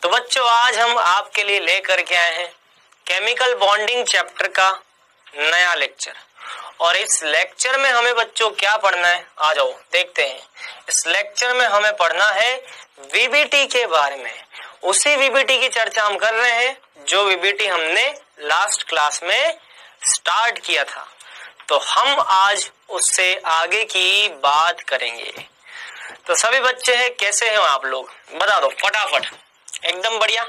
तो बच्चों आज हम आपके लिए लेकर के आए हैं केमिकल बॉन्डिंग चैप्टर का नया लेक्चर। और इस लेक्चर में हमें बच्चों क्या पढ़ना है, आ जाओ देखते हैं। इस लेक्चर में हमें पढ़ना है वीबीटी के बारे में। उसी वीबीटी की चर्चा हम कर रहे हैं जो वीबीटी हमने लास्ट क्लास में स्टार्ट किया था। तो हम आज उससे आगे की बात करेंगे। तो सभी बच्चे हैं, कैसे हैं आप लोग, बता दो फटाफट। एकदम बढ़िया,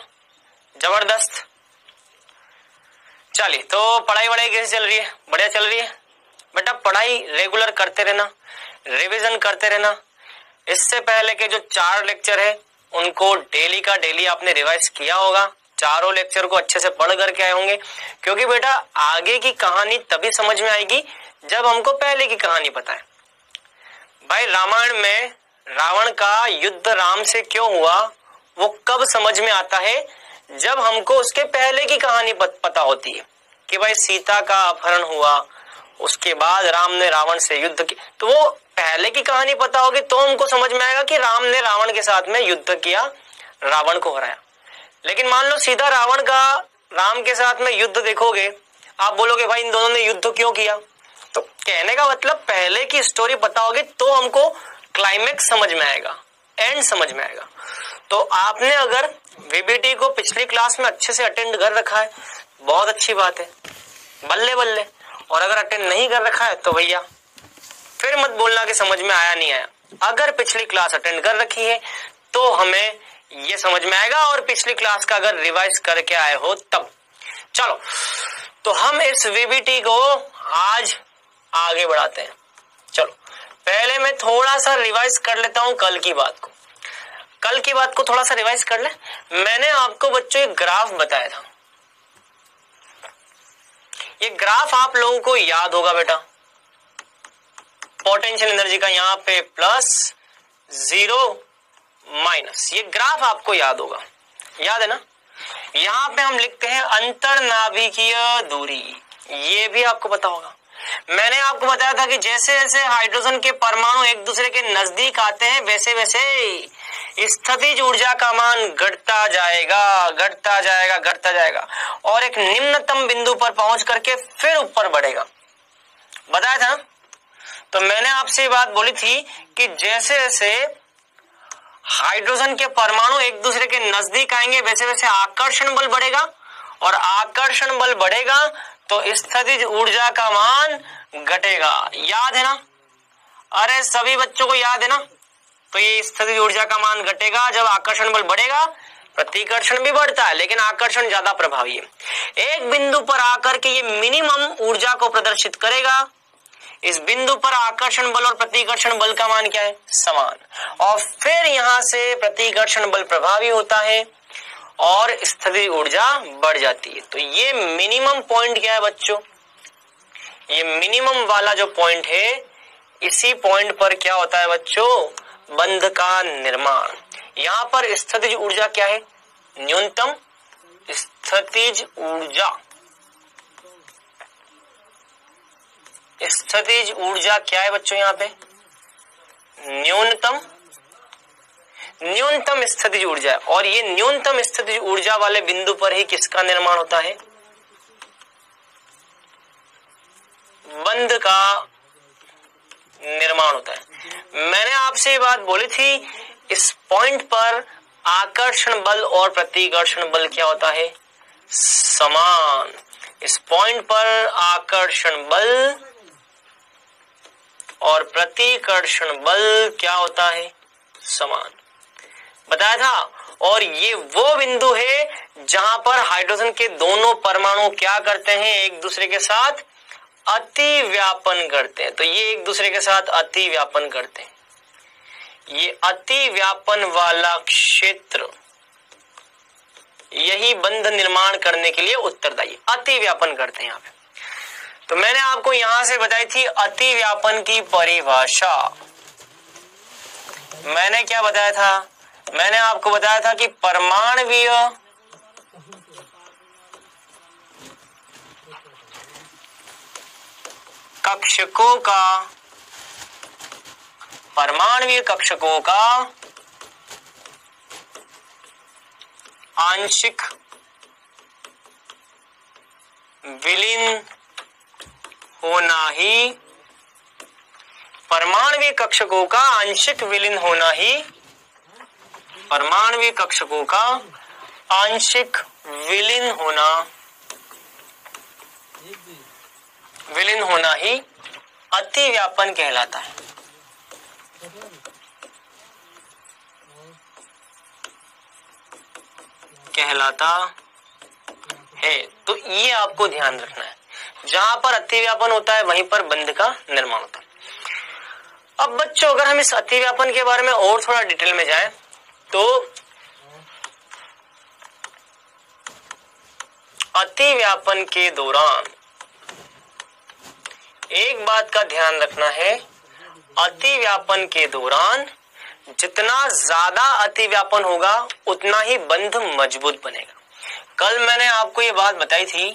जबरदस्त। चलिए, तो पढ़ाई वढ़ाई कैसे चल रही है? बढ़िया चल रही है बेटा। पढ़ाई रेगुलर करते रहना, रिवीजन करते रहना। इससे पहले के जो 4 लेक्चर है उनको डेली का डेली आपने रिवाइज किया होगा। चारों लेक्चर को अच्छे से पढ़ करके आए होंगे, क्योंकि बेटा आगे की कहानी तभी समझ में आएगी जब हमको पहले की कहानी पता है। भाई रामायण में रावण का युद्ध राम से क्यों हुआ वो कब समझ में आता है? जब हमको उसके पहले की कहानी पता होती है कि भाई सीता का अपहरण हुआ, उसके बाद राम ने रावण से युद्ध किया। तो वो पहले की कहानी पता होगी तो हमको समझ में आएगा कि राम ने रावण के साथ में युद्ध किया, रावण को हराया। लेकिन मान लो सीधा रावण का राम के साथ में युद्ध देखोगे, आप बोलोगे भाई इन दोनों ने युद्ध क्यों किया? तो कहने का मतलब पहले की स्टोरी पता होगी तो हमको क्लाइमेक्स समझ में आएगा, एंड समझ में आएगा। तो आपने अगर वीबीटी को पिछली क्लास में अच्छे से अटेंड कर रखा है, बहुत अच्छी बात है, बल्ले बल्ले। और अगर अटेंड नहीं कर रखा है तो भैया फिर मत बोलना कि समझ में आया नहीं आया। अगर पिछली क्लास अटेंड कर रखी है तो हमें ये समझ में आएगा, और पिछली क्लास का अगर रिवाइज करके आए हो तब। चलो, तो हम इस वीबीटी को आज आगे बढ़ाते हैं। चलो, पहले मैं थोड़ा सा रिवाइज कर लेता हूं कल की बात को। कल की बात को थोड़ा सा रिवाइज कर ले। मैंने आपको बच्चों एक ग्राफ बताया था। ये ग्राफ आप लोगों को याद होगा बेटा। पोटेंशियल एनर्जी का यहाँ पे प्लस, 0, माइनस, ये ग्राफ आपको याद होगा, याद है ना? यहाँ पे हम लिखते हैं अंतरनाभिकीय दूरी, ये भी आपको पता होगा। मैंने आपको बताया था कि जैसे जैसे हाइड्रोजन के परमाणु एक दूसरे के नजदीक आते हैं वैसे वैसे स्थितिज ऊर्जा का मान घटता जाएगा, घटता जाएगा, घटता जाएगा, और एक निम्नतम बिंदु पर पहुंच करके फिर ऊपर बढ़ेगा। बताया था। तो मैंने आपसे ये बात बोली थी कि जैसे जैसे हाइड्रोजन के परमाणु एक दूसरे के नजदीक आएंगे वैसे वैसे आकर्षण बल बढ़ेगा, और आकर्षण बल बढ़ेगा तो स्थितिज ऊर्जा का मान घटेगा। याद है ना? अरे सभी बच्चों को याद है ना? तो ये स्थितिज ऊर्जा का मान घटेगा जब आकर्षण बल बढ़ेगा। प्रतिकर्षण भी बढ़ता है लेकिन आकर्षण ज्यादा प्रभावी है। एक बिंदु पर आकर के ये मिनिमम ऊर्जा को प्रदर्शित करेगा। इस बिंदु पर आकर्षण बल और प्रतिकर्षण बल का मान क्या है? समान। और फिर यहां से प्रतिकर्षण बल प्रभावी होता है और स्थितिज ऊर्जा बढ़ जाती है। तो ये मिनिमम पॉइंट क्या है बच्चों? ये मिनिमम वाला जो पॉइंट है, इसी पॉइंट पर क्या होता है बच्चों? बंध का निर्माण। यहां पर स्थितिज ऊर्जा क्या है? न्यूनतम स्थितिज ऊर्जा। स्थितिज ऊर्जा क्या है बच्चों? यहाँ पे न्यूनतम स्थितिज ऊर्जा है। और ये न्यूनतम स्थितिज ऊर्जा वाले बिंदु पर ही किसका निर्माण होता है? बंध का निर्माण होता है। मैंने आपसे ये बात बोली थी, इस पॉइंट पर आकर्षण बल और प्रतिकर्षण बल क्या होता है? समान। इस पॉइंट पर आकर्षण बल और प्रतिकर्षण बल क्या होता है? समान। बताया था। और ये वो बिंदु है जहां पर हाइड्रोजन के दोनों परमाणु क्या करते हैं? एक दूसरे के साथ अति व्यापन करते हैं। तो ये एक दूसरे के साथ अति व्यापन करते हैं। ये अति व्यापन वाला क्षेत्र यही बंध निर्माण करने के लिए उत्तरदायी, अति व्यापन करते हैं यहाँ पे। तो मैंने आपको यहां से बताई थी अति व्यापन की परिभाषा। मैंने क्या बताया था? मैंने आपको बताया था कि परमाणवीय कक्षकों का आंशिक विलीन होना ही, परमाणु कक्षकों का आंशिक विलीन होना ही, परमाणु कक्षकों का आंशिक विलीन होना ही अतिव्यापन कहलाता है। तो ये आपको ध्यान रखना है, जहां पर अतिव्यापन होता है वहीं पर बंध का निर्माण होता है। अब बच्चों अगर हम इस अतिव्यापन के बारे में और थोड़ा डिटेल में जाएं तो अतिव्यापन के दौरान एक बात का ध्यान रखना है, अतिव्यापन के दौरान जितना ज्यादा अतिव्यापन होगा उतना ही बंध मजबूत बनेगा। कल मैंने आपको ये बात बताई थी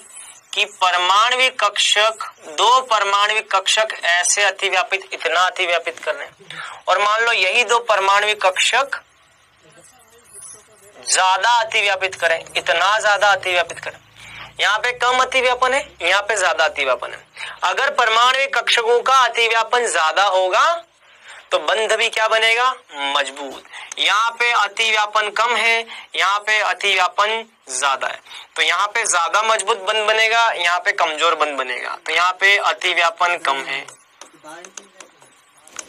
कि परमाणविक कक्षक, दो परमाणविक कक्षक ऐसे अतिव्यापित, इतना अतिव्यापित कर रहे हैं, और मान लो यही दो परमाणविक कक्षक ज्यादा अतिव्यापित करें, इतना ज्यादा अतिव्यापित करें। यहाँ पे कम अतिव्यापन है, यहाँ पे ज्यादा अतिव्यापन है। अगर परमाणविक कक्षकों का अतिव्यापन ज्यादा होगा तो बंध भी क्या बनेगा, मजबूत। यहाँ पे अतिव्यापन कम है, यहाँ पे अतिव्यापन ज्यादा है, तो यहाँ पे ज्यादा मजबूत बंध बनेगा, यहाँ पे कमजोर बंध बनेगा। तो यहाँ पे अतिव्यापन कम है,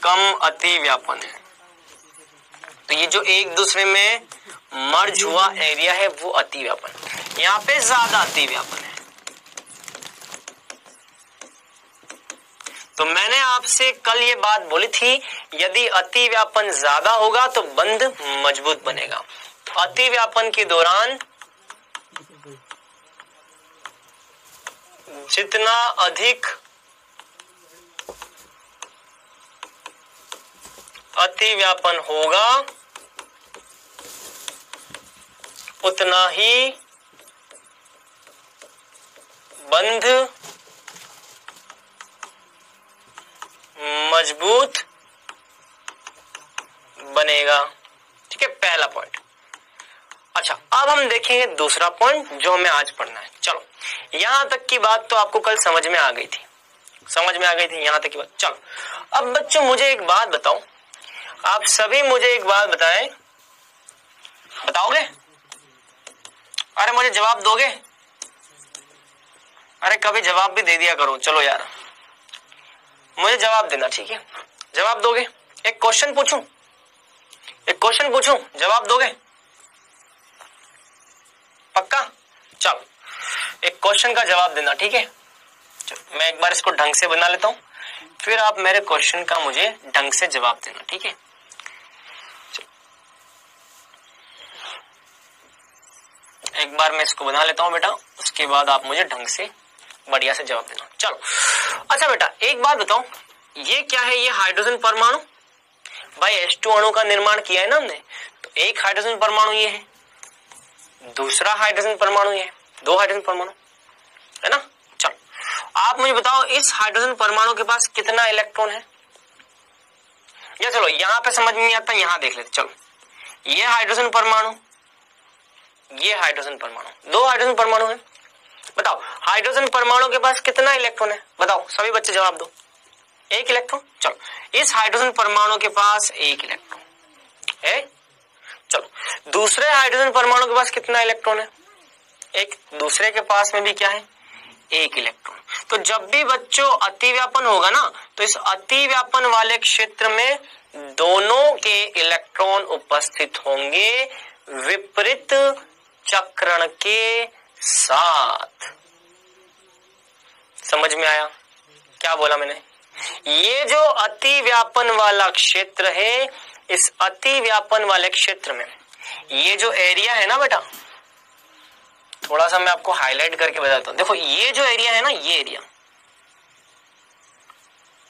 कम अतिव्यापन है, तो ये जो एक दूसरे में मर्ज हुआ एरिया है वो अतिव्यापन। यहाँ पे ज्यादा अतिव्यापन है। तो मैंने आपसे कल ये बात बोली थी, यदि अतिव्यापन ज्यादा होगा तो बंध मजबूत बनेगा। अतिव्यापन के दौरान जितना अधिक अतिव्यापन होगा उतना ही बंध मजबूत बनेगा। ठीक है, पहला पॉइंट। अच्छा, अब हम देखेंगे दूसरा पॉइंट जो हमें आज पढ़ना है। चलो, यहां तक की बात तो आपको कल समझ में आ गई थी, यहां तक की बात। चलो, अब बच्चों मुझे एक बात बताओ, आप सभी मुझे एक बात बताएं, बताओगे? अरे मुझे जवाब दोगे? अरे कभी जवाब भी दे दिया करो। चलो यार, मुझे जवाब देना, ठीक है? जवाब दोगे? एक क्वेश्चन पूछूं, जवाब दोगे? पक्का? चलो, एक क्वेश्चन का जवाब देना, ठीक है? चलो, मैं एक बार इसको ढंग से बना लेता हूं, फिर आप मेरे क्वेश्चन का मुझे ढंग से जवाब देना, ठीक है? एक बार मैं इसको बना लेता हूं बेटा, उसके बाद आप मुझे ढंग से बढ़िया से जवाब देना। चलो, अच्छा बेटा एक बात बताओ, ये क्या है? ये हाइड्रोजन परमाणु। भाई H2 अणु का निर्माण किया है ना हमने, तो एक हाइड्रोजन परमाणु ये है, दूसरा हाइड्रोजन परमाणु ये है, दो हाइड्रोजन परमाणु है ना। चलो, आप मुझे बताओ इस हाइड्रोजन परमाणु के पास कितना इलेक्ट्रॉन है? या चलो यहां पे समझ में नहीं आता, यहां देख लेते। चलो, ये हाइड्रोजन परमाणु, ये हाइड्रोजन परमाणु, दो हाइड्रोजन परमाणु है। बताओ हाइड्रोजन परमाणु के पास कितना इलेक्ट्रॉन है? बताओ, सभी बच्चे जवाब दो। एक इलेक्ट्रॉन। चलो, इस हाइड्रोजन परमाणु के पास एक इलेक्ट्रॉन है। चलो, दूसरे हाइड्रोजन परमाणु के पास कितना इलेक्ट्रॉन है? एक। दूसरे के पास में भी क्या है? एक इलेक्ट्रॉन। तो जब भी बच्चों अतिव्यापन होगा ना, तो इस अतिव्यापन वाले क्षेत्र में दोनों के इलेक्ट्रॉन उपस्थित होंगे विपरीत चक्रण के साथ। समझ में आया क्या बोला मैंने? ये जो अतिव्यापन वाला क्षेत्र है, इस अतिव्यापन वाले क्षेत्र में ये जो एरिया है ना बेटा, थोड़ा सा मैं आपको हाईलाइट करके बताता हूं। देखो, ये जो एरिया है ना, ये एरिया,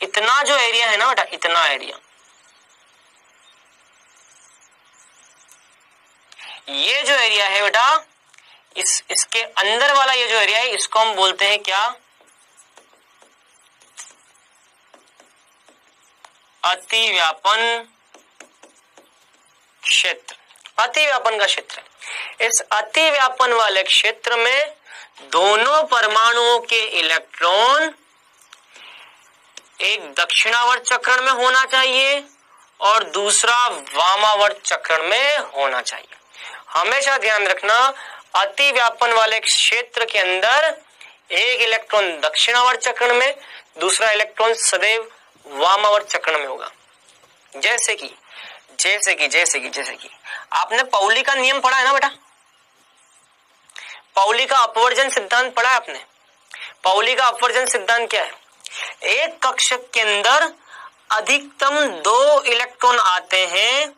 इतना जो एरिया है ना बेटा, इतना एरिया, ये जो एरिया है बेटा, इसके अंदर वाला ये जो एरिया है, इसको हम बोलते हैं क्या? अतिव्यापन क्षेत्र। अति व्यापन का क्षेत्र है। इस अति व्यापन वाले क्षेत्र में दोनों परमाणुओं के इलेक्ट्रॉन एक दक्षिणावर्त चक्रण में होना चाहिए और दूसरा वामावर्त चक्रण में होना चाहिए। हमेशा ध्यान रखना, अति व्यापन वाले क्षेत्र के अंदर एक इलेक्ट्रॉन दक्षिणावर्त चक्रण में, दूसरा इलेक्ट्रॉन सदैव वामावर्त चक्रण में होगा। जैसे कि आपने पाउली का नियम पढ़ा है ना बेटा, पाउली का अपवर्जन सिद्धांत पढ़ा है आपने। पाउली का अपवर्जन सिद्धांत क्या है? एक कक्षक के अंदर अधिकतम 2 इलेक्ट्रॉन आते हैं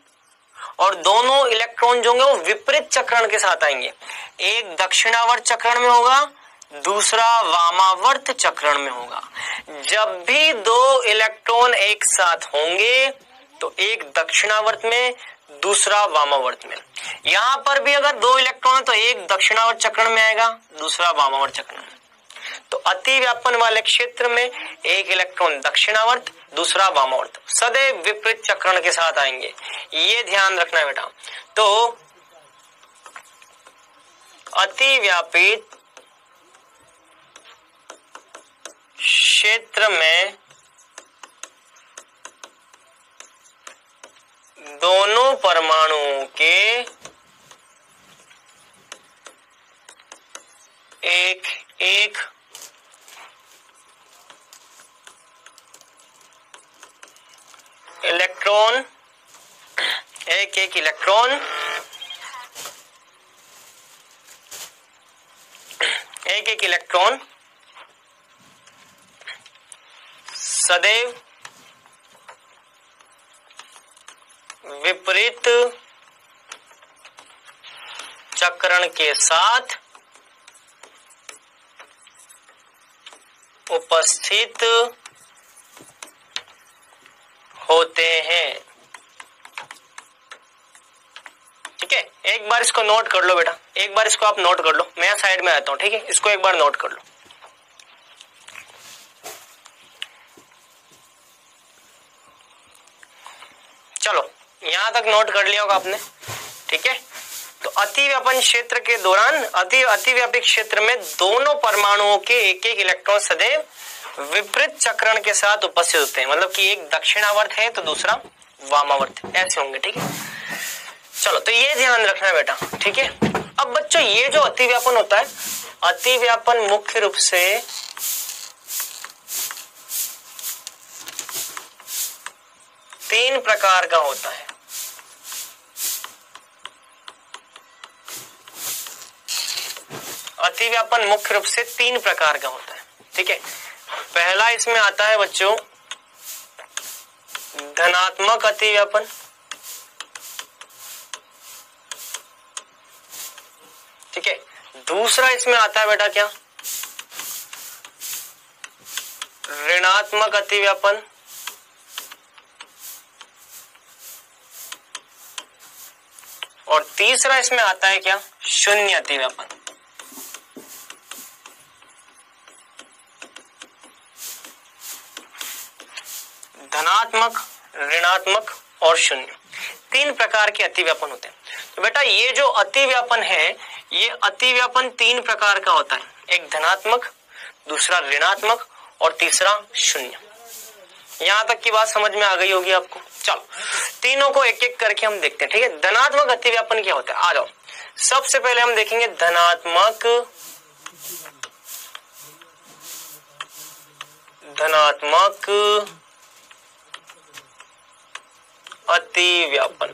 और दोनों इलेक्ट्रॉन जो होंगे वो विपरीत चक्रण के साथ आएंगे। एक दक्षिणावर्त चक्रण में होगा, दूसरा वामावर्त चक्रण में होगा। जब भी 2 इलेक्ट्रॉन एक साथ होंगे तो एक दक्षिणावर्त में, दूसरा वामावर्त में। यहां पर भी अगर 2 इलेक्ट्रॉन है तो एक दक्षिणावर्त चक्रण में आएगा, दूसरा वामावर्त चक्रण में। तो अति व्यापन वाले क्षेत्र में एक इलेक्ट्रॉन दक्षिणावर्त, दूसरा वामावर्त, सदैव विपरीत चक्रण के साथ आएंगे। ये ध्यान रखना है बेटा। तो अति व्यापित क्षेत्र में दोनों परमाणुओं के एक इलेक्ट्रॉन सदैव विपरीत चक्रण के साथ उपस्थित होते हैं। ठीक है, एक बार इसको नोट कर लो बेटा, एक बार इसको आप नोट कर लो। मैं साइड में आता हूं, ठीक है, इसको एक बार नोट कर लो। चलो, यहां तक नोट कर लिया होगा आपने। ठीक है, तो अति व्यापन क्षेत्र के दौरान अति व्यापी क्षेत्र में दोनों परमाणुओं के एक इलेक्ट्रॉन सदैव विपरीत चक्रण के साथ उपस्थित होते हैं। मतलब कि एक दक्षिणावर्त है तो दूसरा वामावर्त, ऐसे होंगे। ठीक है, चलो, तो ये ध्यान रखना है बेटा। ठीक है, अब बच्चों ये जो अति व्यापन होता है, अति व्यापन मुख्य रूप से तीन प्रकार का होता है। अति व्यापन मुख्य रूप से 3 प्रकार का होता है। ठीक है, पहला इसमें आता है बच्चों धनात्मक अति व्यापन। ठीक है, दूसरा इसमें आता है बेटा क्या, ऋणात्मक अति व्यापन। और तीसरा इसमें आता है क्या, शून्य अति व्यापन। धनात्मक, ऋणात्मक और शून्य, 3 प्रकार के अति व्यापन होते हैं। तो बेटा ये जो अति व्यापन है, ये अति व्यापन 3 प्रकार का होता है। एक धनात्मक, दूसरा ऋणात्मक और तीसरा शून्य। यहां तक की बात समझ में आ गई होगी आपको। चलो, तीनों को एक एक करके हम देखते हैं। ठीक है, धनात्मक अति व्यापन क्या होता है, आ जाओ। सबसे पहले हम देखेंगे धनात्मक अति व्यापन।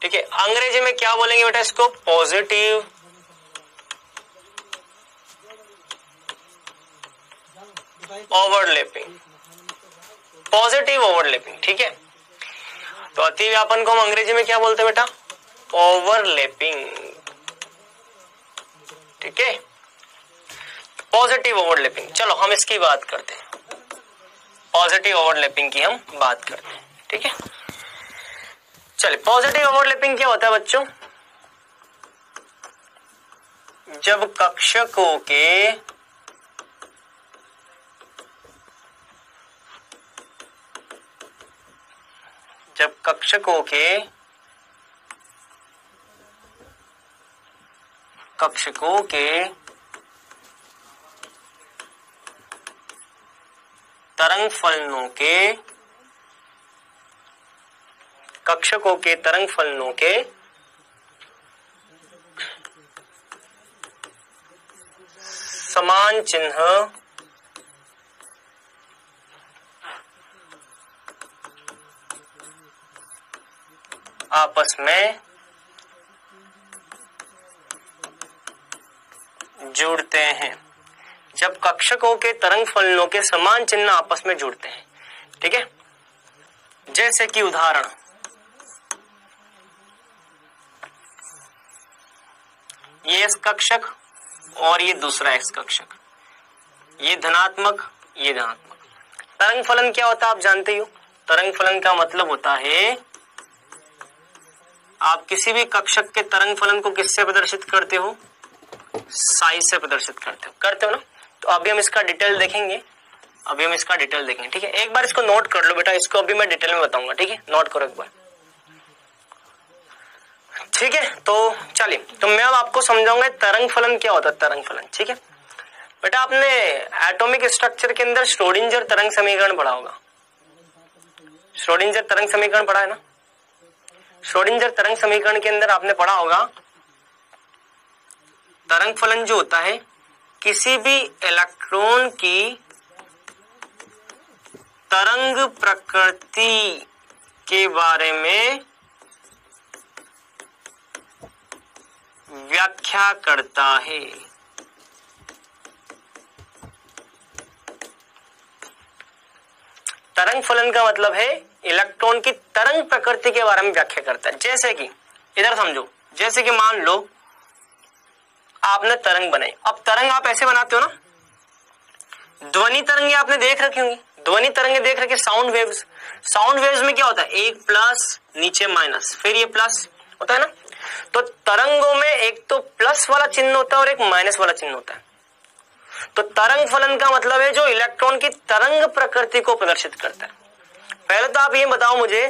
ठीक है, अंग्रेजी में क्या बोलेंगे बेटा इसको, पॉजिटिव ओवरलैपिंग। Positive overlapping. ठीक है, तो अति व्यापन को हम अंग्रेजी में क्या बोलते हैं बेटा, ओवरलैपिंग। ठीक है, पॉजिटिव ओवरलैपिंग। चलो हम इसकी बात करते हैं, पॉजिटिव ओवरलैपिंग की हम बात करते हैं। ठीक है, चलिए, पॉजिटिव ओवरलैपिंग क्या होता है बच्चों, जब कक्षकों के कक्षकों के तरंग फलनों के समान चिन्ह आपस में जुड़ते हैं। जब कक्षकों के तरंग फलनों के समान चिन्ह आपस में जुड़ते हैं, ठीक है, जैसे कि उदाहरण, ये एक्स कक्षक और ये दूसरा एक्स कक्षक, ये धनात्मक ये धनात्मक। तरंग फलन क्या होता है आप जानते ही हो। तरंग फलन का मतलब होता है आप किसी भी कक्षक के तरंग फलन को किससे प्रदर्शित करते हो, साइज से प्रदर्शित करते हो ना। तो अभी हम इसका डिटेल देखेंगे, ठीक है। एक बार इसको नोट कर लो बेटा, इसको अभी मैं डिटेल में बताऊंगा, ठीक है, नोट करो एक बार, ठीक है। तो चलिए, तो मैं अब आपको समझाऊंगा तरंग फलन क्या होता है, तरंग फलन, ठीक है। बेटा आपने एटॉमिक स्ट्रक्चर के अंदर श्रोडिंगर तरंग समीकरण पढ़ा होगा, श्रोडिंगर तरंग समीकरण पढ़ा है ना। श्रोडिंगर तरंग समीकरण के अंदर आपने पढ़ा होगा तरंग फलन जो होता है किसी भी इलेक्ट्रॉन की तरंग प्रकृति के बारे में व्याख्या करता है। तरंग फलन का मतलब है इलेक्ट्रॉन की तरंग प्रकृति के बारे में व्याख्या करता है। जैसे कि इधर समझो, जैसे कि मान लो आपने तरंग बनाई। अब तरंग आप ऐसे बनाते हो ना, ध्वनि तरंगे आपने देख रखी होंगी, ध्वनि तरंगे देख रखी, साउंड वेव्स। साउंड वेव्स में क्या होता है, एक प्लस नीचे माइनस, फिर ये प्लस होता है ना। तो तरंगों में एक तो प्लस वाला चिन्ह होता है और एक माइनस वाला चिन्ह होता है। तो तरंग फलन का मतलब है जो इलेक्ट्रॉन की तरंग प्रकृति को प्रदर्शित करता है। पहले तो आप ये बताओ मुझे,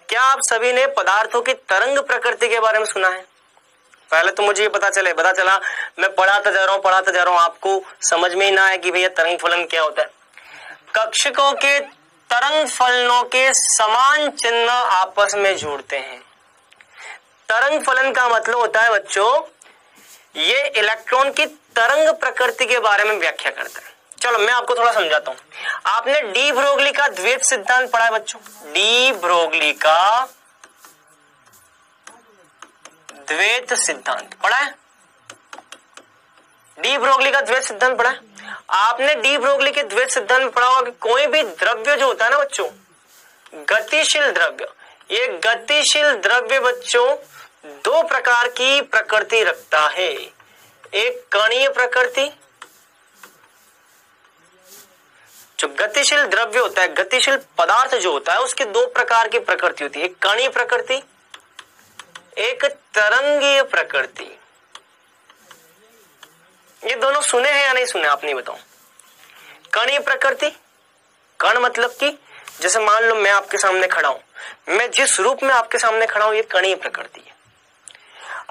क्या आप सभी ने पदार्थों की तरंग प्रकृति के बारे में सुना है? पहले तो मुझे ये पता चला मैं पढ़ाता जा रहा हूं, आपको समझ में ही ना आए कि भैया तरंग फलन क्या होता है। कक्षकों के तरंग फलनों के समान चिन्ह आपस में जुड़ते हैं। तरंग फलन का मतलब होता है बच्चों, ये इलेक्ट्रॉन की तरंग प्रकृति के बारे में व्याख्या करता है। चलो मैं आपको थोड़ा समझाता हूं। आपने डी ब्रोगली का द्वैत सिद्धांत पढ़ा है बच्चों, डी ब्रोगली का द्वैत सिद्धांत पढ़ा है, डी ब्रोगली का द्वैत सिद्धांत पढ़ा है आपने। डी ब्रोगली के द्वैत सिद्धांत में पढ़ा होगा कि कोई भी द्रव्य जो होता है ना बच्चों, गतिशील द्रव्य, ये गतिशील द्रव्य बच्चों दो प्रकार की प्रकृति रखता है। एक कणीय प्रकृति, जो गतिशील द्रव्य होता है, गतिशील पदार्थ जो होता है, उसकी दो प्रकार की प्रकृति होती है, एक कणीय प्रकृति, एक तरंगीय प्रकृति। ये दोनों सुने हैं या नहीं सुने, आप नहीं बताओ। कणीय प्रकृति, कण मतलब कि जैसे मान लो मैं आपके सामने खड़ा हूं, मैं जिस रूप में आपके सामने खड़ा हूं, ये कणीय प्रकृति है।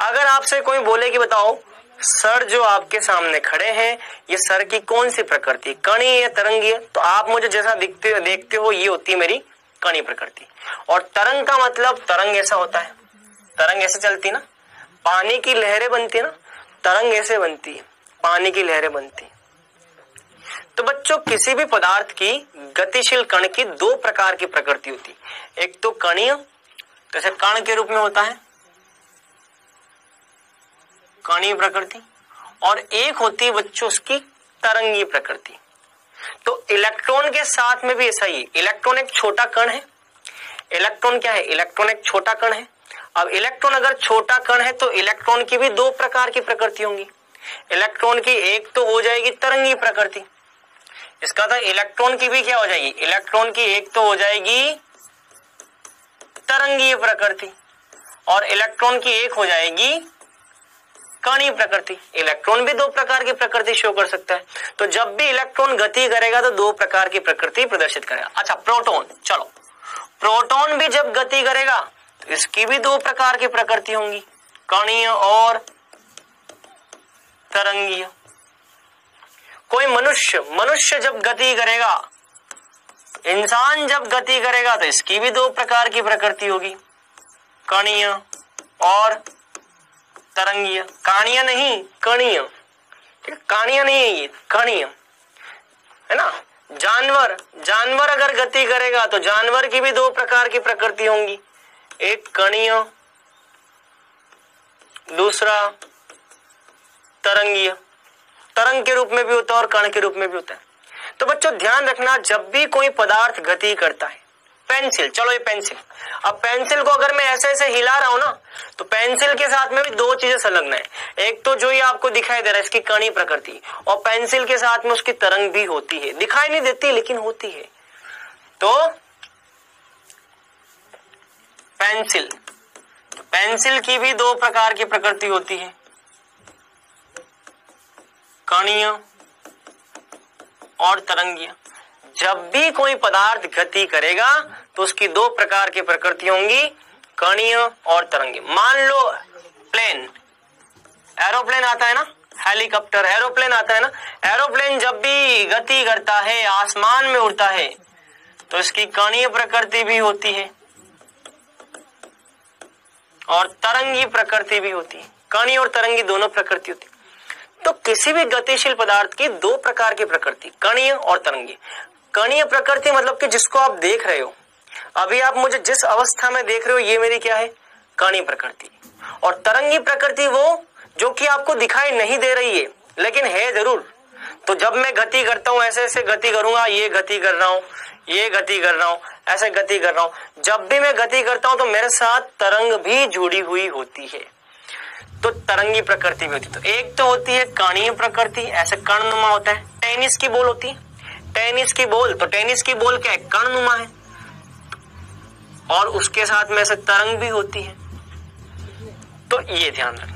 अगर आपसे कोई बोले कि बताओ सर जो आपके सामने खड़े हैं, ये सर की कौन सी प्रकृति, कणीय या तरंगीय, तो आप मुझे जैसा देखते हो ये होती है मेरी कणीय प्रकृति। और तरंग का मतलब, तरंग ऐसा होता है, तरंग ऐसे चलती ना, पानी की लहरें बनती है ना, तरंग ऐसे बनती है, पानी की लहरें बनती है। तो बच्चों किसी भी पदार्थ की गतिशील कण की दो प्रकार की प्रकृति होती है, एक तो कणीय, जैसे कण के रूप में होता है कणीय प्रकृति, और एक होती है बच्चों उसकी तरंगीय प्रकृति। तो इलेक्ट्रॉन के साथ में भी ऐसा ही, इलेक्ट्रॉन एक छोटा कण है। इलेक्ट्रॉन क्या है, इलेक्ट्रॉन एक छोटा कण है। अब इलेक्ट्रॉन अगर छोटा कण है तो इलेक्ट्रॉन की भी दो प्रकार की प्रकृति होंगी। इलेक्ट्रॉन की एक तो हो जाएगी तरंगीय प्रकृति, इसका था इलेक्ट्रॉन की भी क्या हो जाएगी, इलेक्ट्रॉन की एक तो हो जाएगी तरंगीय प्रकृति, और इलेक्ट्रॉन की एक हो जाएगी कणीय प्रकृति। इलेक्ट्रॉन भी दो प्रकार की प्रकृति शो कर सकता है। तो जब भी इलेक्ट्रॉन गति करेगा तो दो प्रकार की प्रकृति प्रदर्शित करेगा। अच्छा प्रोटॉन, चलो प्रोटॉन भी जब गति करेगा तो इसकी भी दो प्रकार की प्रकृति होंगी, कणीय और तरंगीय। कोई मनुष्य जब गति करेगा, इंसान जब गति करेगा तो इसकी भी दो प्रकार की प्रकृति होगी, कणीय और तरंगीय। काणीय नहीं, कणीय। काणीय नहीं है ये, कणीय है ना। जानवर अगर गति करेगा तो जानवर की भी दो प्रकार की प्रकृति होंगी, एक कणीय, दूसरा तरंगीय। तरंग के रूप में भी होता है और कण के रूप में भी होता है। तो बच्चों ध्यान रखना, जब भी कोई पदार्थ गति करता है, पेंसिल, चलो ये पेंसिल, अब पेंसिल को अगर मैं ऐसे ऐसे हिला रहा हूं ना, तो पेंसिल के साथ में भी दो चीजें संलग्न है। एक तो जो ये आपको दिखाई दे रहा है इसकी कणी प्रकृति, और पेंसिल के साथ में उसकी तरंग भी होती है, दिखाई नहीं देती लेकिन होती है। तो पेंसिल की भी दो प्रकार की प्रकृति होती है, कणीय और तरंगीय। जब भी कोई पदार्थ गति करेगा तो उसकी दो प्रकार की प्रकृति होंगी, कणीय और तरंगीय। मान लो प्लेन, एरोप्लेन आता है ना, हेलीकॉप्टर, एरोप्लेन आता है ना। एरोप्लेन जब भी गति करता है, आसमान में उड़ता है, तो इसकी कणीय प्रकृति भी होती है और तरंगी प्रकृति भी होती है। कणीय और तरंगी दोनों प्रकृति होती है। तो किसी भी गतिशील पदार्थ की दो प्रकार की प्रकृति, कणीय और तरंगी। कणीय प्रकृति मतलब कि जिसको आप देख रहे हो, अभी आप मुझे जिस अवस्था में देख रहे हो, ये मेरी क्या है, कणीय प्रकृति। और तरंगी प्रकृति वो जो कि आपको दिखाई नहीं दे रही है लेकिन है जरूर। तो जब मैं गति करता हूं, ऐसे ऐसे गति करूंगा, ये गति कर रहा हूं, ये गति कर रहा हूं, ऐसे गति कर रहा हूं, जब भी मैं गति करता हूं तो मेरे साथ तरंग भी जुड़ी हुई होती है, तो तरंगी प्रकृति भी होती है। तो एक तो होती है कणीय प्रकृति, ऐसे कणनुमा होता है। टेनिस की बॉल होती है, टेनिस की बॉल, तो टेनिस की बॉल क्या है, कणनुमा है, और उसके साथ में ऐसे तरंग भी होती है। तो ये ध्यान रखना।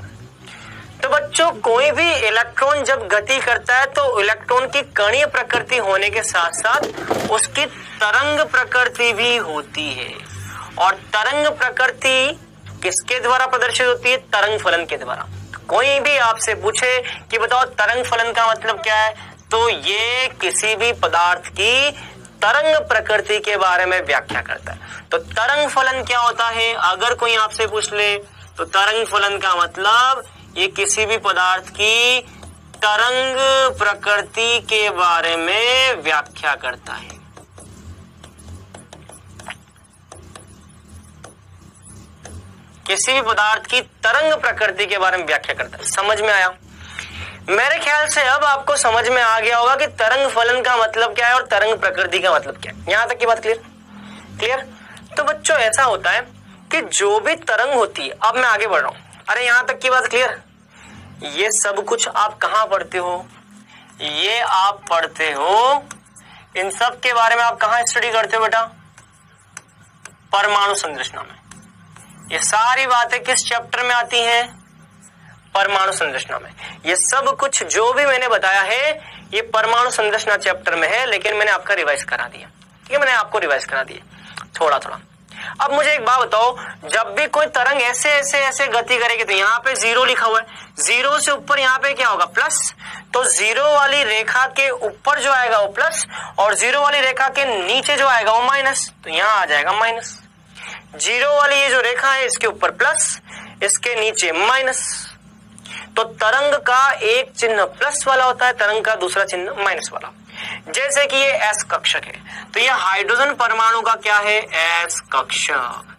तो बच्चों कोई भी इलेक्ट्रॉन जब गति करता है तो इलेक्ट्रॉन की कणीय प्रकृति होने के साथ साथ उसकी तरंग प्रकृति भी होती है। और तरंग प्रकृति किसके द्वारा प्रदर्शित होती है, तरंग फलन के द्वारा। कोई भी आपसे पूछे कि बताओ तरंग फलन का मतलब क्या है, तो ये किसी भी पदार्थ की तरंग प्रकृति के बारे में व्याख्या करता है। तो तरंग फलन क्या होता है, अगर कोई आपसे पूछ ले तो तरंग फलन का मतलब ये किसी भी पदार्थ की तरंग प्रकृति के बारे में व्याख्या करता है। किसी भी पदार्थ की तरंग प्रकृति के बारे में व्याख्या करता है। समझ में आया? मेरे ख्याल से अब आपको समझ में आ गया होगा कि तरंग फलन का मतलब क्या है और तरंग प्रकृति का मतलब क्या है। यहां तक की बात क्लियर? तो बच्चों ऐसा होता है कि जो भी तरंग होती है, अब मैं आगे बढ़ रहा हूं। अरे यहां तक की बात क्लियर? ये सब कुछ आप कहां पढ़ते हो, ये आप पढ़ते हो, इन सब के बारे में आप कहां स्टडी करते हो बेटा, परमाणु संरचना में। ये सारी बातें किस चैप्टर में आती हैं, परमाणु संरचना में। ये सब कुछ जो भी मैंने बताया है ये परमाणु संरचना चैप्टर में है, लेकिन मैंने आपका रिवाइज करा दिया। ठीक है, मैंने आपको रिवाइज करा दिया थोड़ा थोड़ा। अब मुझे एक बात बताओ, जब भी कोई तरंग ऐसे ऐसे ऐसे गति करेगी तो यहाँ पे 0 लिखा हुआ है, 0 से ऊपर यहाँ पे क्या होगा, प्लस। तो 0 वाली रेखा के ऊपर जो आएगा वो प्लस, और 0 वाली रेखा के नीचे जो आएगा वो माइनस। तो यहाँ आ जाएगा माइनस। 0 वाली ये जो रेखा है इसके ऊपर प्लस, इसके नीचे माइनस। तो तरंग का एक चिन्ह प्लस वाला होता है, तरंग का दूसरा चिन्ह माइनस वाला। जैसे कि ये एस कक्षक है, तो ये हाइड्रोजन परमाणु का क्या है, एस कक्षक।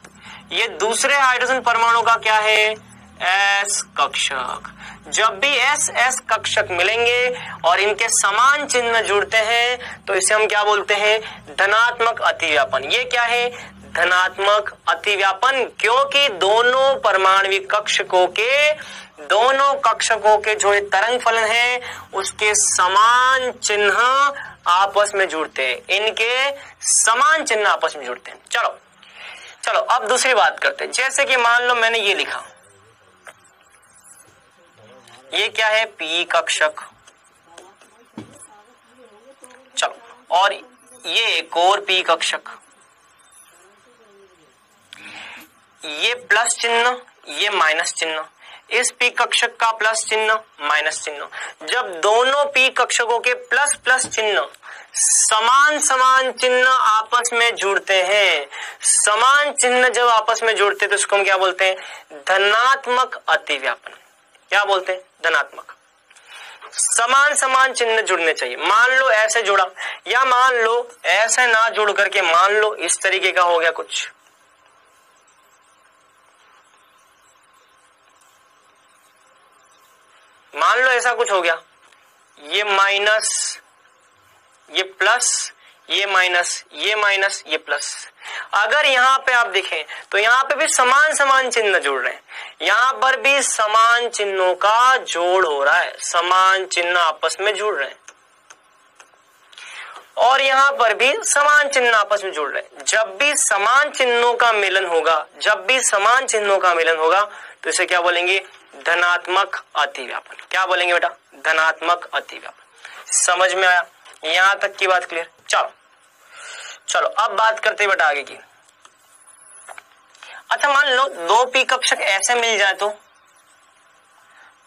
ये दूसरे हाइड्रोजन परमाणु का क्या है, एस कक्षक। जब भी एस एस कक्षक मिलेंगे और इनके समान चिन्ह जुड़ते हैं तो इसे हम क्या बोलते हैं, धनात्मक अतिव्यापन। ये क्या है, धनात्मक अतिव्यापन, क्योंकि दोनों परमाणविक कक्षकों के जो तरंग फलन है उसके समान चिन्ह आपस में जुड़ते हैं, इनके समान चिन्ह आपस में जुड़ते हैं। चलो अब दूसरी बात करते हैं। जैसे कि मान लो मैंने ये लिखा, ये क्या है, पी कक्षक। चलो, और ये एक और पी कक्षक, ये प्लस चिन्ह, ये माइनस चिन्ह। इस पी कक्षक का प्लस चिन्ह माइनस चिन्ह। जब दोनों पी कक्षकों के प्लस प्लस चिन्ह समान समान चिन्ह आपस में जुड़ते हैं, समान चिन्ह जब आपस में जुड़ते हैं तो इसको हम क्या बोलते हैं? धनात्मक अतिव्यापन। क्या बोलते हैं? धनात्मक। समान समान चिन्ह जुड़ने चाहिए। मान लो ऐसे जुड़ा, या मान लो ऐसे ना जुड़ करके मान लो इस तरीके का हो गया कुछ, मान लो ऐसा कुछ हो गया, ये माइनस ये प्लस, ये माइनस ये माइनस ये प्लस। अगर यहाँ पे आप देखें तो यहाँ पे भी समान समान चिन्ह जुड़ रहे हैं, यहाँ पर भी समान चिन्हों का जोड़ हो रहा है, समान चिन्ह आपस में जुड़ रहे हैं, और यहाँ पर भी समान चिन्ह आपस में जुड़ रहे हैं। जब भी समान चिन्हों का मिलन होगा, जब भी समान चिन्हों का मिलन होगा तो इसे क्या बोलेंगे? धनात्मक अतिव्यापन। क्या बोलेंगे बेटा? धनात्मक अतिव्यापन। समझ में आया? यहां तक की बात क्लियर? चलो अब बात करते हैं बेटा आगे की। अच्छा, मान लो दो पी कक्षक ऐसे मिल जाए तो,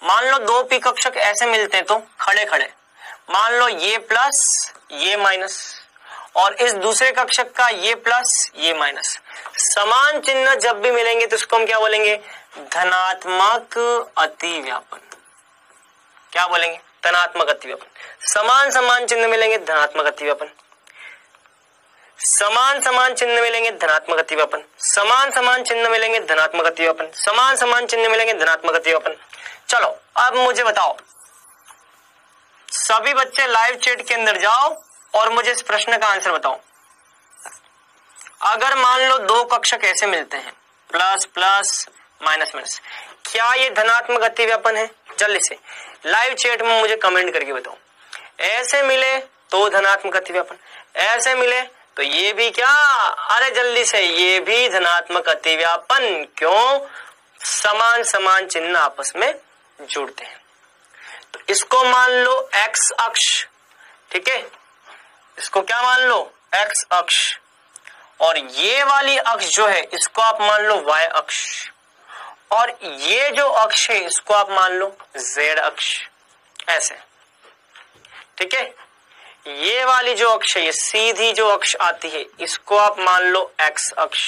मान लो दो पी कक्षक ऐसे मिलते हैं तो खड़े खड़े, मान लो ये प्लस ये माइनस, और इस दूसरे कक्षक का ये प्लस ये माइनस, समान चिन्ह जब भी मिलेंगे तो इसको हम क्या बोलेंगे? धनात्मक अतिव्यापन। क्या बोलेंगे? धनात्मक अतिव्यापन। समान समान चिन्ह मिलेंगे, धनात्मक अतिव्यापन। समान समान चिन्ह मिलेंगे, धनात्मक अतिव्यापन। समान समान चिन्ह मिलेंगे, धनात्मक अतिव्यापन। समान समान चिन्ह मिलेंगे, धनात्मक अतिव्यापन। चलो अब मुझे बताओ, सभी बच्चे लाइव चैट के अंदर जाओ और मुझे इस प्रश्न का आंसर बताओ। अगर मान लो दो कक्षक ऐसे मिलते हैं, प्लस प्लस माइनस माइनस, क्या ये धनात्मक अतिव्यापन है? जल्दी से लाइव चैट में मुझे कमेंट करके बताओ। ऐसे मिले तो धनात्मक अतिव्यापन, ऐसे मिले तो ये भी क्या? अरे जल्दी से, ये भी धनात्मक अतिव्यापन। क्यों? समान समान चिन्ह आपस में जुड़ते हैं। तो इसको मान लो एक्स अक्ष, ठीक है, इसको क्या मान लो? एक्स अक्ष, और ये वाली अक्ष जो है इसको आप मान लो वाई अक्ष, और ये जो अक्ष है इसको आप मान लो जेड अक्ष। ऐसे, ठीक है। ये वाली जो अक्ष है, ये सीधी जो अक्ष आती है इसको आप मान लो एक्स अक्ष,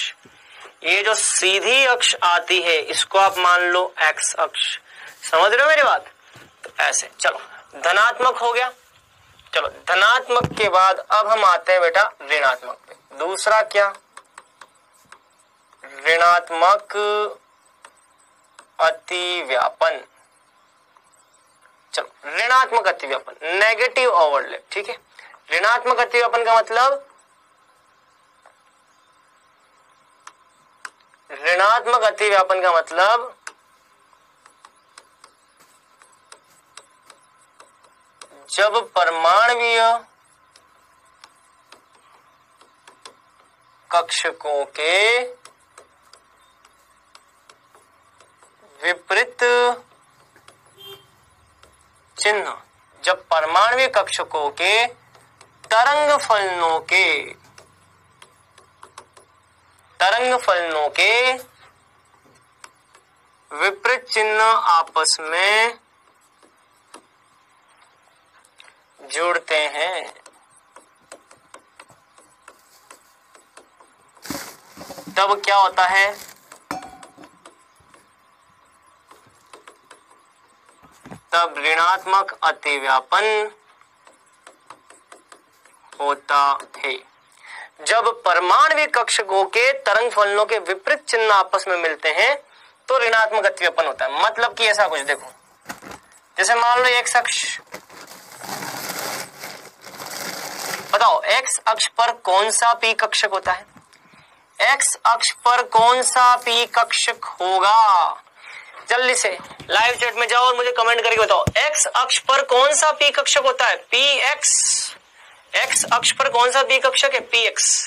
ये जो सीधी अक्ष आती है इसको आप मान लो एक्स अक्ष। समझ रहे हो मेरी बात? तो ऐसे। चलो धनात्मक हो गया। चलो धनात्मक के बाद अब हम आते हैं बेटा ऋणात्मक पे। दूसरा क्या? ऋणात्मक अतिव्यापन। चलो ऋणात्मक अतिव्यापन, नेगेटिव ओवरलैप, ठीक है। ऋणात्मक अतिव्यापन का मतलब, ऋणात्मक अतिव्यापन का मतलब जब परमाणुीय कक्षकों के विपरीत चिन्ह, जब परमाणुीय कक्षकों के तरंग फलनों के विपरीत चिन्ह आपस में जुड़ते हैं, तब क्या होता है? तब ऋणात्मक अतिव्यापन होता है। जब परमाणुीय कक्षकों के तरंग फलनों के विपरीत चिन्ह आपस में मिलते हैं तो ऋणात्मक अतिव्यापन होता है। मतलब कि ऐसा कुछ देखो, जैसे मान लो एक्स अक्ष, बताओ एक्स अक्ष पर कौन सा पी कक्षक होता है? एक्स अक्ष पर कौन सा पी कक्षक होगा? जल्दी से लाइव चैट में जाओ और मुझे कमेंट करके बताओ, एक्स अक्ष पर कौन सा पी कक्षक होता है? P x. एक्स अक्ष पर कौन सा पी कक्षक है? P x.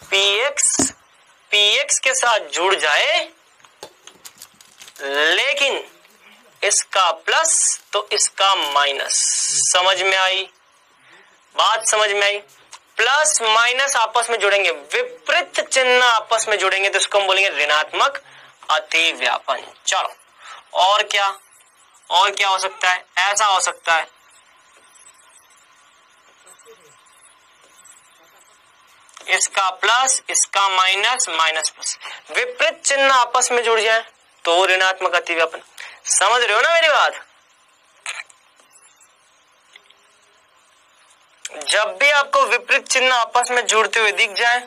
पी एक्स के साथ जुड़ जाए, लेकिन इसका प्लस तो इसका माइनस। समझ में आई बात? समझ में आई? प्लस माइनस आपस में जुड़ेंगे, विपरीत चिन्ह आपस में जुड़ेंगे तो इसको हम बोलेंगे ऋणात्मक अतिव्यापन। चलो और क्या हो सकता है, ऐसा हो सकता है, इसका प्लस इसका माइनस माइनस प्लस, विपरीत चिन्ह आपस में जुड़ जाए तो ऋणात्मक अतिव्यापन। समझ रहे हो ना मेरी बात? जब भी आपको विपरीत चिन्ह आपस में जुड़ते हुए दिख जाए,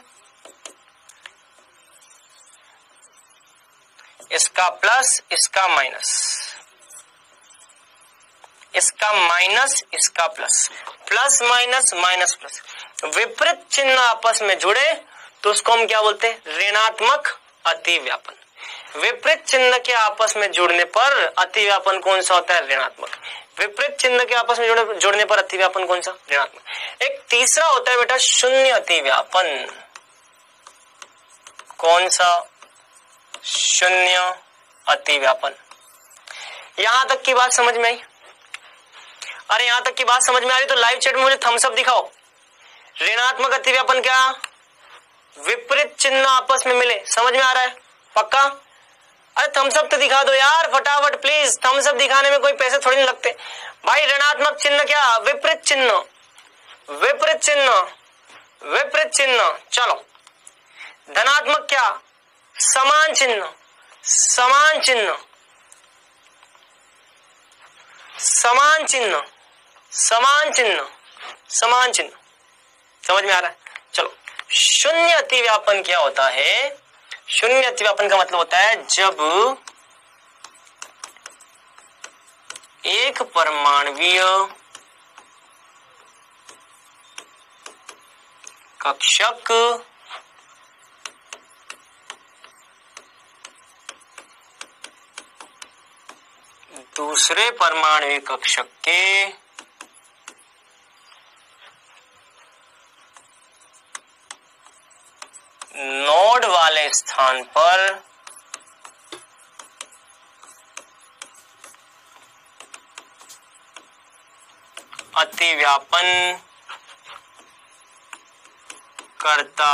इसका प्लस इसका माइनस, इसका माइनस इसका plus, plus minus minus plus, विपरीत चिन्ह आपस में जुड़े तो उसको हम क्या बोलते हैं, ऋणात्मक अतिव्यापन। विपरीत चिन्ह के आपस में जुड़ने पर अतिव्यापन कौन सा होता है, ऋणात्मक। विपरीत चिन्ह के आपस में जुड़ने पर अतिव्यापन कौन सा, ऋणात्मक। एक तीसरा होता है बेटा शून्य अतिव्यापन। कौन सा, शून्य अतिव्यापन। यहां तक की बात समझ में आई? अरे यहां तक की बात समझ में आ रही तो लाइव चैट में मुझे थम्स अप दिखाओ। ऋणात्मक अतिव्यापन क्या, विपरीत चिन्ह आपस में मिले। समझ में आ रहा है पक्का? अरे थम्स अप तो दिखा दो यार फटाफट प्लीज। थम्स अप दिखाने में कोई पैसे थोड़ी नहीं लगते भाई। ऋणात्मक चिन्ह क्या, विपरीत चिन्ह, विपरीत चिन्ह, विपरीत चिन्ह। चलो धनात्मक क्या, समान चिन्ह, समान चिन्ह, समान चिन्ह, समान चिन्ह, समान चिन्ह। समझ में आ रहा है? चलो शून्य अतिव्यापन क्या होता है? शून्य अतिव्यापन का मतलब होता है जब एक परमाणुवीय कक्षक दूसरे परमाणुवीय कक्षक के नोड वाले स्थान पर अतिव्यापन करता